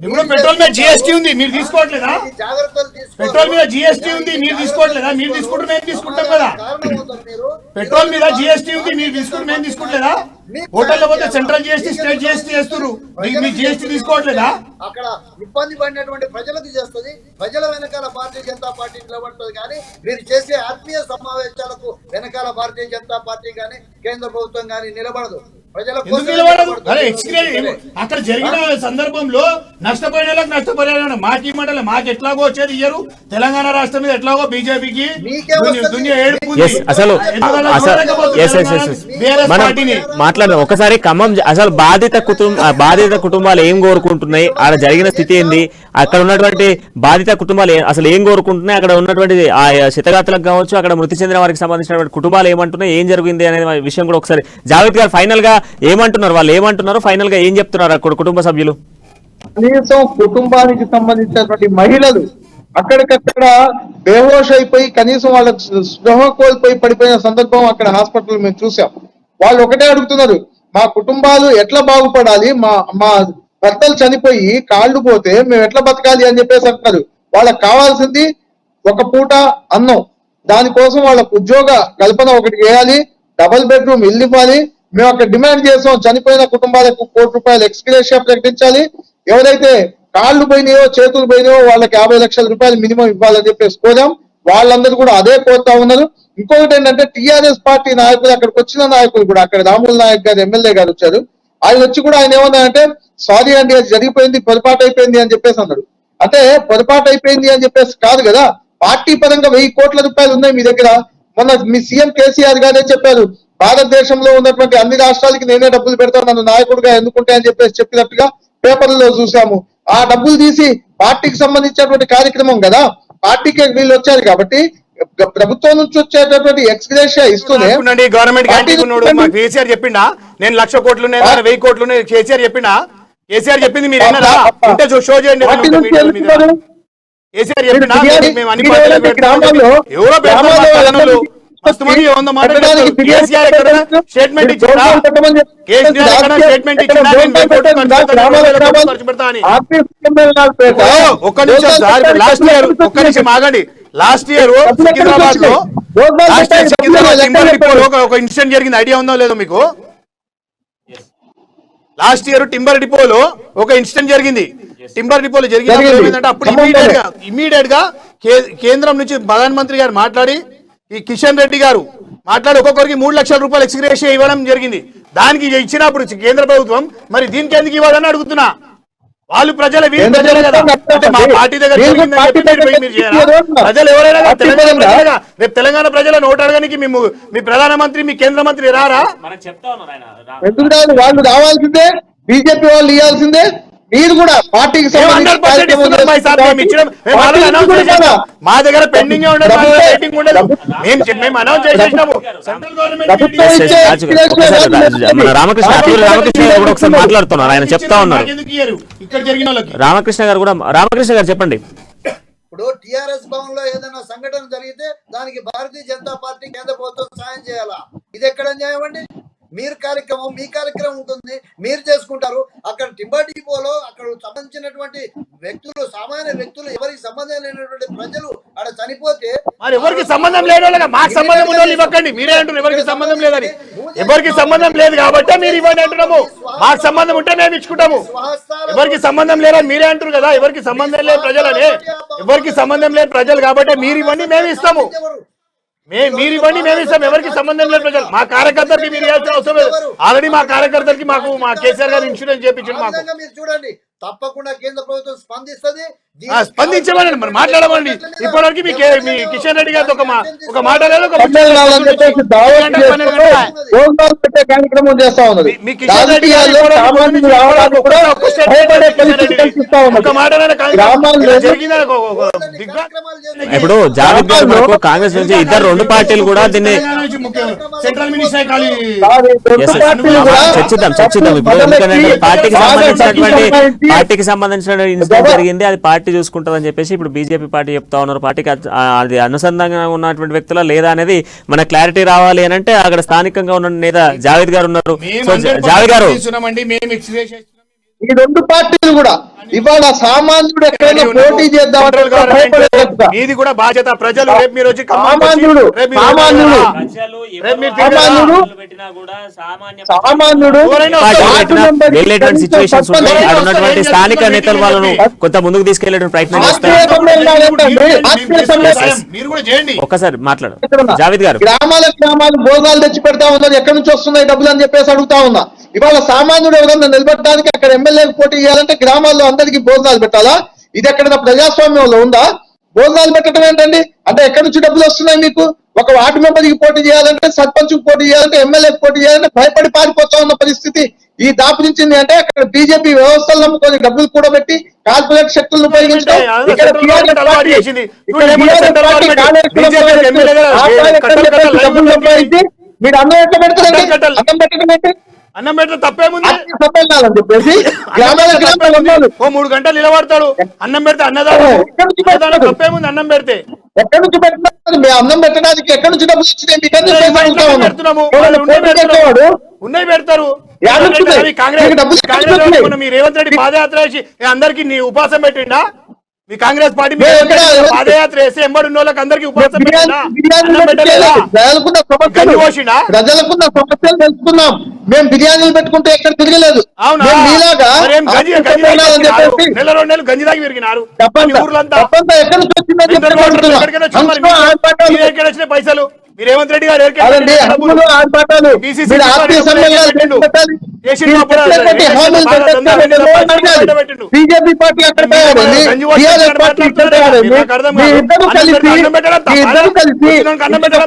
ఇప్పుడు పెట్రోల్ మీద జిఎస్టీ ఉంది, మీరు తీసుకోవట్లేదా? పెట్రోల్ మీద జిఎస్టీ ఉంది, మీరు తీసుకోవట్లేదా? మీరు తీసుకుంటే మేము తీసుకుంటాం కదా. పెట్రోల్ మీద జిఎస్టీ ఉంది, మీరు తీసుకుంటే మేము తీసుకుంటలేదా? హోటల్లో పోతే సెంట్రల్ జిఎస్టీ, స్టేట్ జిఎస్టీ చేస్తున్నారు, మీ జిఎస్టీ తీసుకోవట్లేదా? అక్కడ ఇబ్బంది పడినటువంటి ప్రజలకు చేస్తుంది, ప్రజల వెనకాల భారతీయ జనతా పార్టీ నిలబడుతుంది. కానీ మీరు చేసే ఆత్మీయ సమావేశాలకు వెనకాల భారతీయ జనతా పార్టీ కానీ కేంద్ర ప్రభుత్వం కానీ నిలబడదు. అక్కడ జరిగిన సందర్భంలో నష్టపోయిన వాళ్ళకి నష్టపోయిన మాకు మంటలే, మాకు ఎట్లాగో వచ్చేది ఇయ్యరు. తెలంగాణ రాష్ట్రం మీద ఎట్లాగో బీజేపీకి అసలు మాట్లాడదాం ఒకసారి. ఖమ్మం అసలు బాధిత కుటుంబాలు ఏం కోరుకుంటున్నాయి, ఆడ జరిగిన స్థితి ఏంది, అక్కడ ఉన్నటువంటి బాధిత కుటుంబాలు అసలు ఏం కోరుకుంటున్నాయి, అక్కడ ఉన్నటువంటి ఆ శితగాతులకు కావచ్చు, అక్కడ మృతి చెందిన వారికి సంబంధించినటువంటి కుటుంబాలు ఏమంటున్నాయి, ఏం జరిగింది అనే విషయం కూడా ఒకసారి జావేద్ గారు ఫైనల్ గా ఏమంటున్నారు, వాళ్ళు ఏమంటున్నారు, ఫైనల్ గా ఏం చెప్తున్నారు అక్కడ కుటుంబ సభ్యులు? కనీసం కుటుంబానికి సంబంధించినటువంటి మహిళలు అక్కడికక్కడ బేహోష్ అయిపోయి కనీసం వాళ్ళకి స్పృహ కోల్పోయి పడిపోయిన సందర్భం అక్కడ హాస్పిటల్ మేము చూసాం. వాళ్ళు ఒకటే అడుగుతున్నారు, మా కుటుంబాలు ఎట్లా బాగుపడాలి, మా భర్తలు చనిపోయి కాళ్ళు పోతే మేము ఎట్లా బతకాలి అని చెప్పేసి అంటున్నారు. వాళ్ళకి కావాల్సింది ఒక పూట అన్నం, దానికోసం వాళ్ళకు ఉద్యోగ కల్పన ఒకటి చేయాలి, డబుల్ బెడ్రూమ్ ఇల్లు ఇవ్వాలి. మేము అక్కడ డిమాండ్ చేసాం, చనిపోయిన కుటుంబాలకు ₹1,00,00,000 ఎక్స్గ్రేషియా ప్రకటించాలి, ఎవరైతే కాళ్ళు పోయినాయో చేతులు పోయినాయో వాళ్ళకి ₹50 లక్షల మినిమం ఇవ్వాలని చెప్పేసి కోరాం. వాళ్ళందరూ కూడా అదే కోరుతా ఉన్నారు. ఇంకొకటి ఏంటంటే టీఆర్ఎస్ పార్టీ నాయకులు, అక్కడికి వచ్చిన నాయకులు కూడా, అక్కడ రాముల నాయక్ గారు ఎమ్మెల్యే గారు వచ్చారు, ఆయన వచ్చి కూడా ఆయన ఏమన్నారంటే సారీ అండి అది జరిగిపోయింది, పొరపాటు అయిపోయింది అని చెప్పేసి అన్నాడు. అంటే పొరపాటు అయిపోయింది అని చెప్పేసి కాదు కదా, పార్టీ పరంగా ₹1,000 కోట్ల ఉన్నాయి మీ దగ్గర. మొన్న మీ సీఎం కేసీఆర్ గారే చెప్పారు, భారతదేశంలో ఉన్నటువంటి అన్ని రాష్ట్రాలకి నేనే డబ్బులు పెడతాను, నన్ను నాయకుడిగా ఎన్నుకుంటే అని చెప్పేసి చెప్పినట్టుగా పేపర్లలో చూసాము. ఆ డబ్బులు తీసి పార్టీకి సంబంధించినటువంటి కార్యక్రమం కదా, పార్టీకి వీళ్ళు వచ్చారు కాబట్టి ప్రభుత్వం నుంచి వచ్చేటటువంటి ఎక్స్గ్రేషియా ఇస్తూనే గవర్నమెంట్ కేసీఆర్ చెప్పిండా నేను 1,00,000 కోట్లు 1,000 కోట్లు కేసీఆర్ చెప్పిండా? కేసీఆర్ చెప్పింది మీరు ఏమన్నా అంటే షో చేయండి. కేసీఆర్ చెప్పిండా మేము అన్ని స్టేట్మెంట్ ఇచ్చిందా? స్టేట్మెంట్ ఇచ్చిందా? ఒక్క నిమిషం సార్, ఒక్క నిమిషం ఆగండి. లాస్ట్ ఇయర్ సికింద్రాబాద్ లో టింబర్ డిపోలో ఒక ఇన్సిడెంట్ జరిగింది, ఐడియా ఉందో లేదో మీకు? లాస్ట్ ఇయర్ టింబర్ డిపోలో ఒక ఇన్సిడెంట్ జరిగింది. టింబర్ డిపోలో జరిగిందంటే అప్పుడు ఇమీడియట్ గా కేంద్రం నుంచి ప్రధానమంత్రి గారు మాట్లాడి, ఈ కిషన్ రెడ్డి గారు మాట్లాడి ఒక్కొక్కరికి ₹3 లక్షల ఎక్స్గ్రేషియా ఇవ్వడం జరిగింది. దానికి ఇచ్చినప్పుడు కేంద్ర ప్రభుత్వం మరి దీనికి ఎందుకు ఇవ్వాలని అడుగుతున్నా. వాళ్ళు ప్రజలే కదా, అంటే మా పార్టీ దగ్గర ప్రజలు ఎవరైనా రేపు తెలంగాణ ప్రజలను ఓటు అడగడానికి మీ ప్రధానమంత్రి, మీ కేంద్ర మంత్రి రారా? ఎందుకు రాదు? వాళ్ళు రావాల్సిందే, బీజేపీ వాళ్ళు ఇవ్వాల్సిందే. మీరు కూడా పార్టీకి మేము సంబంధించి 100% కార్యక్రమం ఇస్తున్నాం భాయ్ సాబ్, మేము ఇచ్చినాం, మేము ఆల్రెడీ అనౌన్స్ చేసేసాం. మా దగ్గర పెండింగ్ ఉండదు, మా దగ్గర రేటింగ్ ఉండదు, మేము అనౌన్స్ చేసేసినాము. సెంట్రల్ గవర్నమెంట్ మన రామకృష్ణ గారు కూడా ఒకసారి మాట్లాడుతున్నారు, ఆయన చెప్తా ఉన్నారు. ఇక్కడ జరిగిన వాళ్ళకి రామకృష్ణ గారు చెప్పండి. ఇప్పుడు టిఆర్ఎస్ భవన్ లో ఏదైనా సంఘటన జరిగితే దానికి భారతీయ జనతా పార్టీ కేంద్ర ప్రభుత్వం సాయం చేయాలా? ఇది ఎక్కడ న్యాయం అండి? మీరు కార్యక్రమం, మీ కార్యక్రమం ఉంటుంది, మీరు చేసుకుంటారు. అక్కడ టింబర్ డిపోలో అక్కడ సంబంధించినటువంటి వ్యక్తులు, సామాన్య వ్యక్తులు, ఎవరికి సంబంధం లేనటువంటి ప్రజలు అక్కడ చనిపోతే మరి ఎవరికి సంబంధం లేని వాళ్ళగా మాకు సంబంధం ఉన్న వాళ్ళు ఇవ్వకండి. మీరే అంటారు ఎవరికి సంబంధం లేదని. ఎవరికి సంబంధం లేదు కాబట్టి మీరు ఇవ్వండి అంటున్నాము. మాకు సంబంధం ఉంటే మేము ఇచ్చుకుంటాము. ఎవరికి సంబంధం లేదని మీరే అంటారు కదా, ఎవరికి సంబంధం లేని ప్రజలని. ఎవరికి సంబంధం లేని ప్రజలు కాబట్టి మీరు ఇవ్వండి, మేము ఇస్తాము. మీరు ఇవ్వండి, మేము ఇస్తాం. ఎవరికి సంబంధం లేదు ప్రజలు. మా కార్యకర్తలకి మీరు ఇవ్వాల్సిన అవసరం లేదు. ఆల్రెడీ మా కార్యకర్తలకి మా కేసీఆర్ గారు ఇన్సూరెన్స్ చేయించండి. మాకు మీరు చూడండి, తప్పకుండా కేంద్ర ప్రభుత్వం స్పందిస్తుంది. స్పందించమని మరి మాట్లాడమండి. ఇప్పటివరకు మీ కిషన్ రెడ్డి గారితో ఒక మాట లేదు, ఒక పెట్టే కార్యక్రమం చేస్తా ఉన్నది. మీ కిషన్ రెడ్డి గారు ఒక మాట ఇప్పుడు జావేద్ గారు మనకు కాంగ్రెస్ నుంచి ఇద్దరు రెండు పార్టీలు కూడా దీన్ని సెంట్రల్ మినిస్టర్ చర్చిద్దాం ఇప్పుడు. ఎందుకంటే పార్టీకి సంబంధించిన ఇన్సిడెంట్ జరిగింది, అది పార్టీ చూసుకుంటుందని చెప్పేసి ఇప్పుడు బీజేపీ పార్టీ చెప్తా ఉన్నారు. పార్టీకి అది అనుసంధానంగా ఉన్నటువంటి వ్యక్తుల లేదా అనేది మన క్లారిటీ రావాలి అని అంటే అక్కడ స్థానికంగా ఉన్న నేత జావేద్ గారు ఉన్నారు. సో జావేద్ గారు, ఈ రెండు పార్టీలు కూడా ఇవాళ సామాన్యుడు ఎక్కడైనా పోటీ చేద్దామంటే ఇది కూడా బాధ్యత. ప్రజలు రేపు మీరు వచ్చి సామాన్యుడు వెళ్ళేటువంటి సిచ్యువేషన్స్ ఉంటాయి. అక్కడ ఉన్నటువంటి స్థానిక నేతలు వాళ్ళను కొంత ముందుకు తీసుకెళ్లేటువంటి ప్రయత్నం చేస్తారు. ఒక్కసారి మాట్లాడు జావేద్ గారు. గ్రామాలు భోజనాలు తెచ్చి పెడతా ఉన్నారు, ఎక్కడి నుంచి వస్తున్నాయి డబ్బులు అని చెప్పేసి అడుగుతా ఉన్నా. ఇవాళ సామాన్యుడు ఎవరన్నా నిలబెట్టడానికి అక్కడ ఎమ్మెల్యేకి పోటీ చేయాలంటే గ్రామాల్లో అందరికీ భోజనాలు పెట్టాలా? ఇది ఎక్కడైనా ప్రజాస్వామ్యంలో ఉందా? భోజనాలు పెట్టడం ఏంటండి? అంటే ఎక్కడి నుంచి డబ్బులు వస్తున్నాయి మీకు? ఒక వార్డు మెంబర్కి పోటీ చేయాలంటే, సర్పంచ్ పోటీ చేయాలంటే, ఎమ్మెల్యేకి పోటీ చేయాలంటే భయపడి పారిపోతా ఉన్న పరిస్థితి ఈ దాపురించింది. అంటే అక్కడ బీజేపీ వ్యవస్థలు నమ్ముకొని డబ్బులు కూడా పెట్టి కార్పొరేట్ శక్తులను ఉపయోగించడం. మీరు అన్నం ఎట్లా పెడతారండి? అన్నం పెట్టడం ఏంటి? అన్నం పెట్టడం తప్పేముంది? చెప్పేసి 3 గంటలు నిలబడతాడు, అన్నం పెడితే అన్నదానం తప్పేముంది? అన్నం పెడితే ఎక్కడి నుంచి పెట్టినారు? మీ అన్నం పెట్టడానికి ఎక్కడి నుంచి డబ్బులు వచ్చినాయి? ఉన్నాయి పెడతారు. మీ రేవంత్ రెడ్డి పాదయాత్ర చేసి అందరికి నీ ఉపవాసం పెట్టిండా? మీ కాంగ్రెస్ పార్టీ పాదయాత్ర వేసి ఎంబడి ఉన్న వాళ్ళకి అందరికి ఉపవాసం పెట్టిండా? ప్రజలకున్న సమస్యలు తెలుసుకున్నాం. మేము బిర్యానీలు పెట్టుకుంటే ఎక్కడ తిరగలేదు. నెల 2 నెలలు గంజి దాగి పెరిగినారు. ఎక్కడ వచ్చినాయి పైసలు? మీరు రేవంత్ రెడ్డి గారు బీజేపీ పార్టీ అక్కడ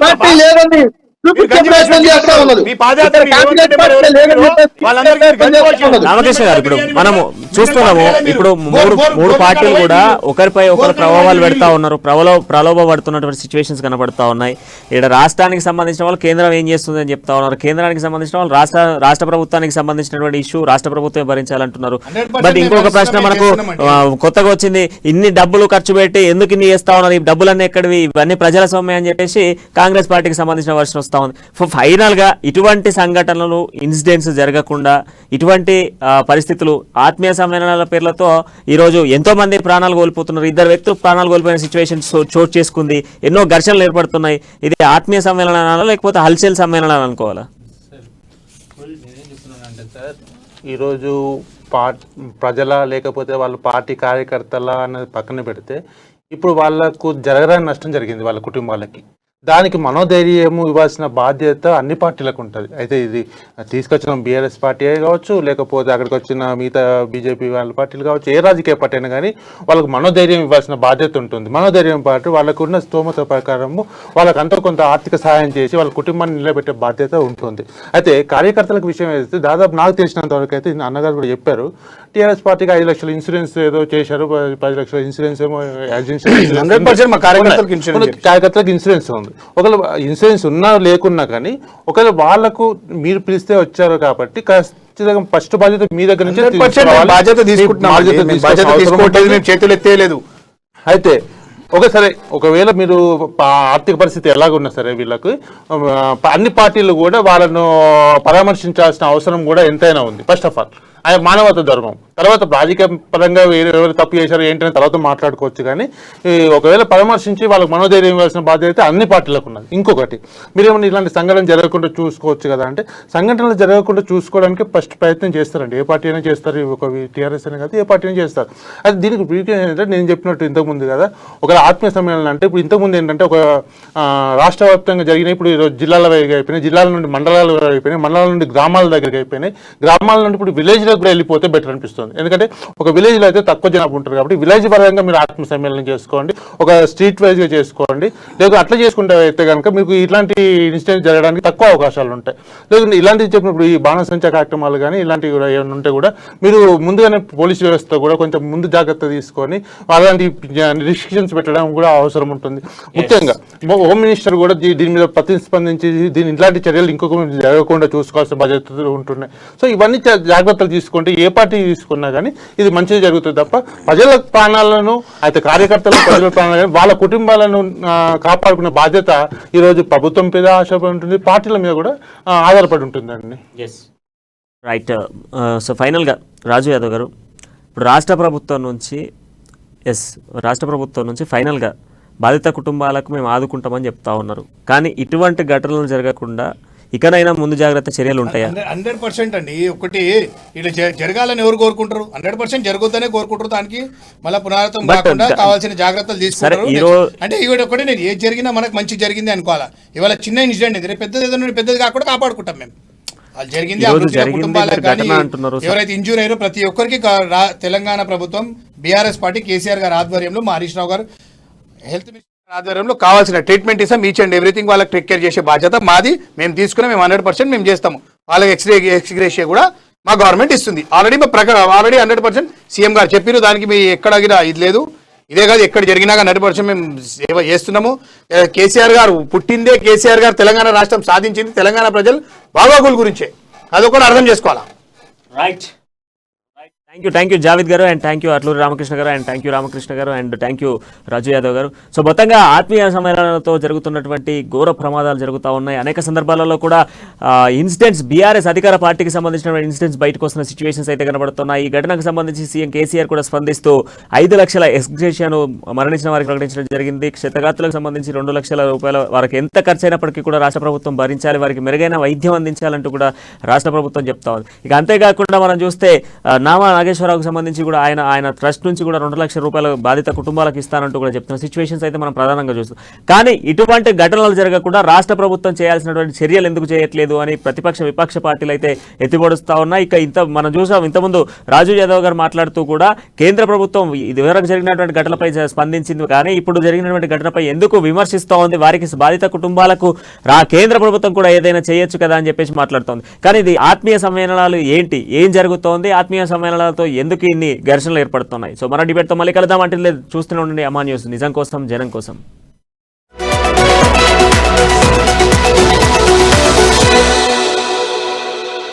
పార్టీ లేదండి. రామకృష్ణ గారు, ఇప్పుడు మనము చూస్తున్నాము, ఇప్పుడు మూడు పార్టీలు కూడా ఒకరిపై ఒకరు ప్రభావాలు పెడతా ఉన్నారు, ప్రలోభ పడుతున్నటువంటి సిచ్యువేషన్స్ కనబడతా ఉన్నాయి. ఇక్కడ రాష్ట్రానికి సంబంధించిన వాళ్ళు కేంద్రం ఏం చేస్తుంది అని చెప్తా ఉన్నారు, కేంద్రానికి సంబంధించిన వాళ్ళు రాష్ట్ర ప్రభుత్వానికి సంబంధించినటువంటి ఇష్యూ రాష్ట్ర ప్రభుత్వం భరించాలంటున్నారు. బట్ ఇంకొక ప్రశ్న మనకు కొత్తగా వచ్చింది, ఇన్ని డబ్బులు ఖర్చు పెట్టి ఎందుకు ఇన్ని చేస్తా ఉన్నారు, ఈ డబ్బులన్నీ ఎక్కడివి, ఇవన్నీ ప్రజల సొమ్మే అని చెప్పేసి కాంగ్రెస్ పార్టీకి సంబంధించిన వర్షన్ వస్తా ఉంది. ఫైనల్ గా ఇటువంటి సంఘటనలు, ఇన్సిడెంట్స్ జరగకుండా ఇటువంటి పరిస్థితులు, ఆత్మీయ సమ్మేళనాల పేర్లతో ఈరోజు ఎంతో మంది ప్రాణాలు కోల్పోతున్నారు. 2 వ్యక్తులు ప్రాణాలు కోల్పోయిన సిచ్యువేషన్ చోటు చేసుకుంది. ఎన్నో ఘర్షణలు ఏర్పడుతున్నాయి. ఇది ఆత్మీయ సమ్మేళనాలు లేకపోతే హల్చల్ సమ్మేళనాలు అనుకోవాలా? ఈరోజు ప్రజల లేకపోతే వాళ్ళ పార్టీ కార్యకర్తల అనేది పక్కన పెడితే ఇప్పుడు వాళ్ళకు జరగరాని నష్టం జరిగింది వాళ్ళ కుటుంబాలకి. దానికి మనోధైర్యము ఇవ్వాల్సిన బాధ్యత అన్ని పార్టీలకు ఉంటుంది. అయితే ఇది తీసుకొచ్చిన బీఆర్ఎస్ పార్టీ కావచ్చు, లేకపోతే అక్కడికి వచ్చిన మిగతా బీజేపీ వాళ్ళ పార్టీలు కావచ్చు, ఏ రాజకీయ పార్టీ అయినా కానీ వాళ్ళకు మనోధైర్యం ఇవ్వాల్సిన బాధ్యత ఉంటుంది. మనోధైర్యం పాటు వాళ్ళకున్న స్తోమత ప్రకారము వాళ్ళకంతా కొంత ఆర్థిక సహాయం చేసి వాళ్ళ కుటుంబాన్ని నిలబెట్టే బాధ్యత ఉంటుంది. అయితే కార్యకర్తలకు విషయం అయితే దాదాపు నాకు తెలిసినంత వరకు అయితే అన్నగారు కూడా చెప్పారు, టీఆర్ఎస్ పార్టీకి 5 లక్షల ఇన్సూరెన్స్ ఏదో చేశారు, 10 లక్షల ఇన్సూరెన్స్ ఏమో 100% మా కార్యకర్తలకు ఇన్సూరెన్స్ ఉంది. ఒకవేళ ఇన్సూరెన్స్ ఉన్నా లేకున్నా కానీ ఒకవేళ వాళ్ళకు మీరు పిలిస్తే వచ్చారు కాబట్టి ఖచ్చితంగా ఫస్ట్ బాధ్యత మీ దగ్గర నుంచి బాధ్యత తీసుకుంటున్నాం, చేతులు ఎత్తేయలేదు. అయితే ఒకవేళ మీరు ఆర్థిక పరిస్థితి ఎలాగున్నా సరే వీళ్ళకు అన్ని పార్టీలు కూడా వాళ్ళను పరామర్శించాల్సిన అవసరం కూడా ఎంతైనా ఉంది. ఫస్ట్ ఆఫ్ ఆల్ ఆయన మానవతా ధర్మం, తర్వాత రాజకీయ పరంగా ఎవరు తప్పు చేశారు ఏంటనే తర్వాత మాట్లాడుకోవచ్చు. కానీ ఒకవేళ పరామర్శించి వాళ్ళకి మనోధైర్యం ఇవ్వాల్సిన బాధ్యత అన్ని పార్టీలకు ఉన్నది. ఇంకొకటి, మీరేమన్నా ఇలాంటి సంఘటన జరగకుండా చూసుకోవచ్చు కదా అంటే, సంఘటనలు జరగకుండా చూసుకోవడానికి ఫస్ట్ ప్రయత్నం చేస్తారండి. ఏ పార్టీ అయినా చేస్తారు, ఒక టీఆర్ఎస్ అనే కాదు, ఏ పార్టీ అయినా చేస్తారు. అది దీనికి ఏంటంటే నేను చెప్పినట్టు ఇంతకుముందు కదా, ఒక ఆత్మీయ సమ్మేళనం అంటే ఇప్పుడు ఇంతకుముందు ఏంటంటే ఒక రాష్ట్ర వ్యాప్తంగా జరిగినాయి, ఇప్పుడు ఈరోజు జిల్లాల వైపు అయిపోయినాయి, జిల్లాల నుండి మండలాల అయిపోయినాయి, మండలాల నుండి గ్రామాల దగ్గరికి అయిపోయినాయి, గ్రామాల నుండి ఇప్పుడు విలేజ్ కూడా వెళ్ళిపోతే బెటర్ అనిపిస్తుంది. ఎందుకంటే ఒక విలేజ్ లో అయితే తక్కువ జనాభా ఉంటారు కాబట్టి విలేజ్ పరంగా మీరు ఆత్మ సమ్మేళనం చేసుకోండి, ఒక స్ట్రీట్ వైజ్ గా చేసుకోండి. లేదా అట్లా చేసుకుంటే అయితే కనుక మీకు ఇట్లాంటి ఇన్సిడెంట్ జరగడానికి తక్కువ అవకాశాలు ఉంటాయి. లేదంటే ఇలాంటివి చెప్పినప్పుడు ఈ బాణసంచా కార్యక్రమాలు కానీ ఇలాంటివి కూడా ఏమైనా ఉంటే కూడా మీరు ముందుగానే పోలీస్ వ్యవస్థ కూడా కొంచెం ముందు జాగ్రత్త తీసుకొని అలాంటి రిస్ట్రిక్షన్స్ పెట్టడం కూడా అవసరం ఉంటుంది. ముఖ్యంగా హోమ్ మినిస్టర్ కూడా దీని మీద ప్రతిస్పందించి ఇట్లాంటి చర్యలు ఇంకొక జరగకుండా చూసుకోవాల్సిన బాధ్యతలు ఉంటున్నాయి. సో ఇవన్నీ జాగ్రత్తలు తీసుకుంటే ఏ పార్టీ తీసుకున్నా కానీ ఇది మంచిగా జరుగుతుంది తప్ప ప్రజల ప్రాణాలను అయితే కార్యకర్తల ప్రజల ప్రాణాలను వాళ్ళ కుటుంబాలను కాపాడుకునే బాధ్యత ఈరోజు ప్రభుత్వం మీద ఆశపడి ఉంటుంది, పార్టీల మీద కూడా ఆధారపడి ఉంటుందండి. రైట్. సో ఫైనల్గా రాజు యాదవ్ గారు, ఇప్పుడు రాష్ట్ర ప్రభుత్వం నుంచి ఫైనల్గా బాధిత కుటుంబాలకు మేము ఆదుకుంటామని చెప్తా ఉన్నారు. కానీ ఇటువంటి ఘటనలు జరగకుండా ఇకనైనా ముందు జాగ్రత్త చర్యలు ఉంటాయా? 100% అండి. ఒకటి ఇలా జరగాలని ఎవరు కోరుకుంటారు? 100% జరగొద్దనే కోరుకుంటారు. దానికి మళ్ళీ పునరావృతం కాకుండా కావాల్సిన జాగ్రత్తలు తీసుకుంటారు. అంటే ఇవి ఒకటి, నేను ఏది జరిగినా మనకు మంచి జరిగింది అనుకోవాలా. ఇవాళ చిన్న ఇన్సిడెంట్ ఇది, పెద్దది ఏదైనా పెద్దది కాకుండా కాపాడుకుంటాం మేము. వాళ్ళు జరిగింది కుటుంబాలకు కానీ ఎవరైతే ఇంజూర్ అయ్యారో ప్రతి ఒక్కరికి తెలంగాణ ప్రభుత్వం బీఆర్ఎస్ పార్టీ కేసీఆర్ గారి ఆధ్వర్యంలో, మా హరీష్ రావు గారు హెల్త్ మినిస్టర్ ఆధ్వర్యంలో కావాల్సిన ట్రీట్మెంట్ ఇస్తాం. ఈచ్ అండ్ ఎవ్రీథింగ్ వాళ్ళకి టేక్ కేర్ చేసే బాధ్యత మాది. మేము తీసుకునే మేము 100% మేము చేస్తాము. వాళ్ళకి ఎక్స్గ్రేషియా కూడా మా గవర్నమెంట్ ఇస్తుంది. ఆల్రెడీ 100% సీఎం గారు చెప్పారు. దానికి మీ ఎక్కడ ఇది లేదు. ఇదే కాదు, ఎక్కడ జరిగినా 100% మేము సేవ చేస్తున్నాము. కేసీఆర్ గారు పుట్టిందే, కేసీఆర్ గారు తెలంగాణ రాష్ట్రం సాధించింది తెలంగాణ ప్రజలు బాగోగుల గురించే. అదొకటి అర్థం చేసుకోవాలా. రైట్. థ్యాంక్ యూ జావేద్ గారు, and thank you Atluri Ramakrishna గారు, అండ్ థ్యాంక్ యూ రామకృష్ణ గారు, అండ్ థ్యాంక్ యూ రాజు యాదవ్ గారు. సో మొత్తంగా ఆత్మీయ సమ్మేళనాలతో జరుగుతున్నటువంటి ఘోర ప్రమాదాలు జరుగుతూ ఉన్నాయి. అనేక సందర్భాలలో కూడా ఇన్సిడెంట్స్, బీఆర్ఎస్ అధికార పార్టీకి సంబంధించిన ఇన్సిడెంట్స్ బయటకు వస్తున్న సిచ్యువేషన్స్ అయితే కనబడుతున్నాయి. ఈ ఘటనకు సంబంధించి సీఎం కేసీఆర్ కూడా స్పందిస్తూ 5 లక్షల ఎక్స్గ్రేషియాను మరణించిన వారికి ప్రకటించడం జరిగింది. క్షతగాత్రులకు సంబంధించి 2 లక్షల రూపాయల వారికి ఎంత ఖర్చు అయినప్పటికీ కూడా రాష్ట్ర ప్రభుత్వం భరించాలి, వారికి మెరుగైన వైద్యం అందించాలంటూ కూడా రాష్ట్ర ప్రభుత్వం చెప్తా ఉంది. ఇక అంతేకాకుండా మనం చూస్తే నాగేశ్వరరావుకు సంబంధించి కూడా ఆయన ట్రస్ట్ నుంచి కూడా 2 లక్షల రూపాయలు బాధిత కుటుంబాలకు ఇస్తానంటూ కూడా చెప్తున్న సిచ్యువేషన్స్ అయితే మనం ప్రధానంగా చూస్తాం. కానీ ఇటువంటి ఘటనలు జరగకుండా రాష్ట్ర ప్రభుత్వం చేయాల్సినటువంటి చర్యలు ఎందుకు చేయట్లేదు అని విపక్ష పార్టీలు అయితే ఎత్తిపడుస్తూ ఉన్నాయి. ఇక మనం చూసాం ఇంతకుముందు రాజు యాదవ్ గారు మాట్లాడుతూ కూడా కేంద్ర ప్రభుత్వం ఇదివరకు జరిగినటువంటి ఘటనపై స్పందించింది, కానీ ఇప్పుడు జరిగినటువంటి ఘటనపై ఎందుకు విమర్శిస్తూ ఉంది, వారికి బాధిత కుటుంబాలకు కేంద్ర ప్రభుత్వం కూడా ఏదైనా చేయొచ్చు కదా అని చెప్పేసి మాట్లాడుతోంది. కానీ ఇది ఆత్మీయ సమ్మేళనాలు ఏంటి, ఏం జరుగుతోంది, ఆత్మీయ సమ్మేళనాలతో ఎందుకు ఇన్ని ఘర్షణలు ఏర్పడుతున్నాయి? సో మన డిబేట్తో మళ్ళీ కలుద్దాం. అంటే చూస్తూనే ఉండండి అమా న్యూస్, నిజం కోసం జనం కోసం.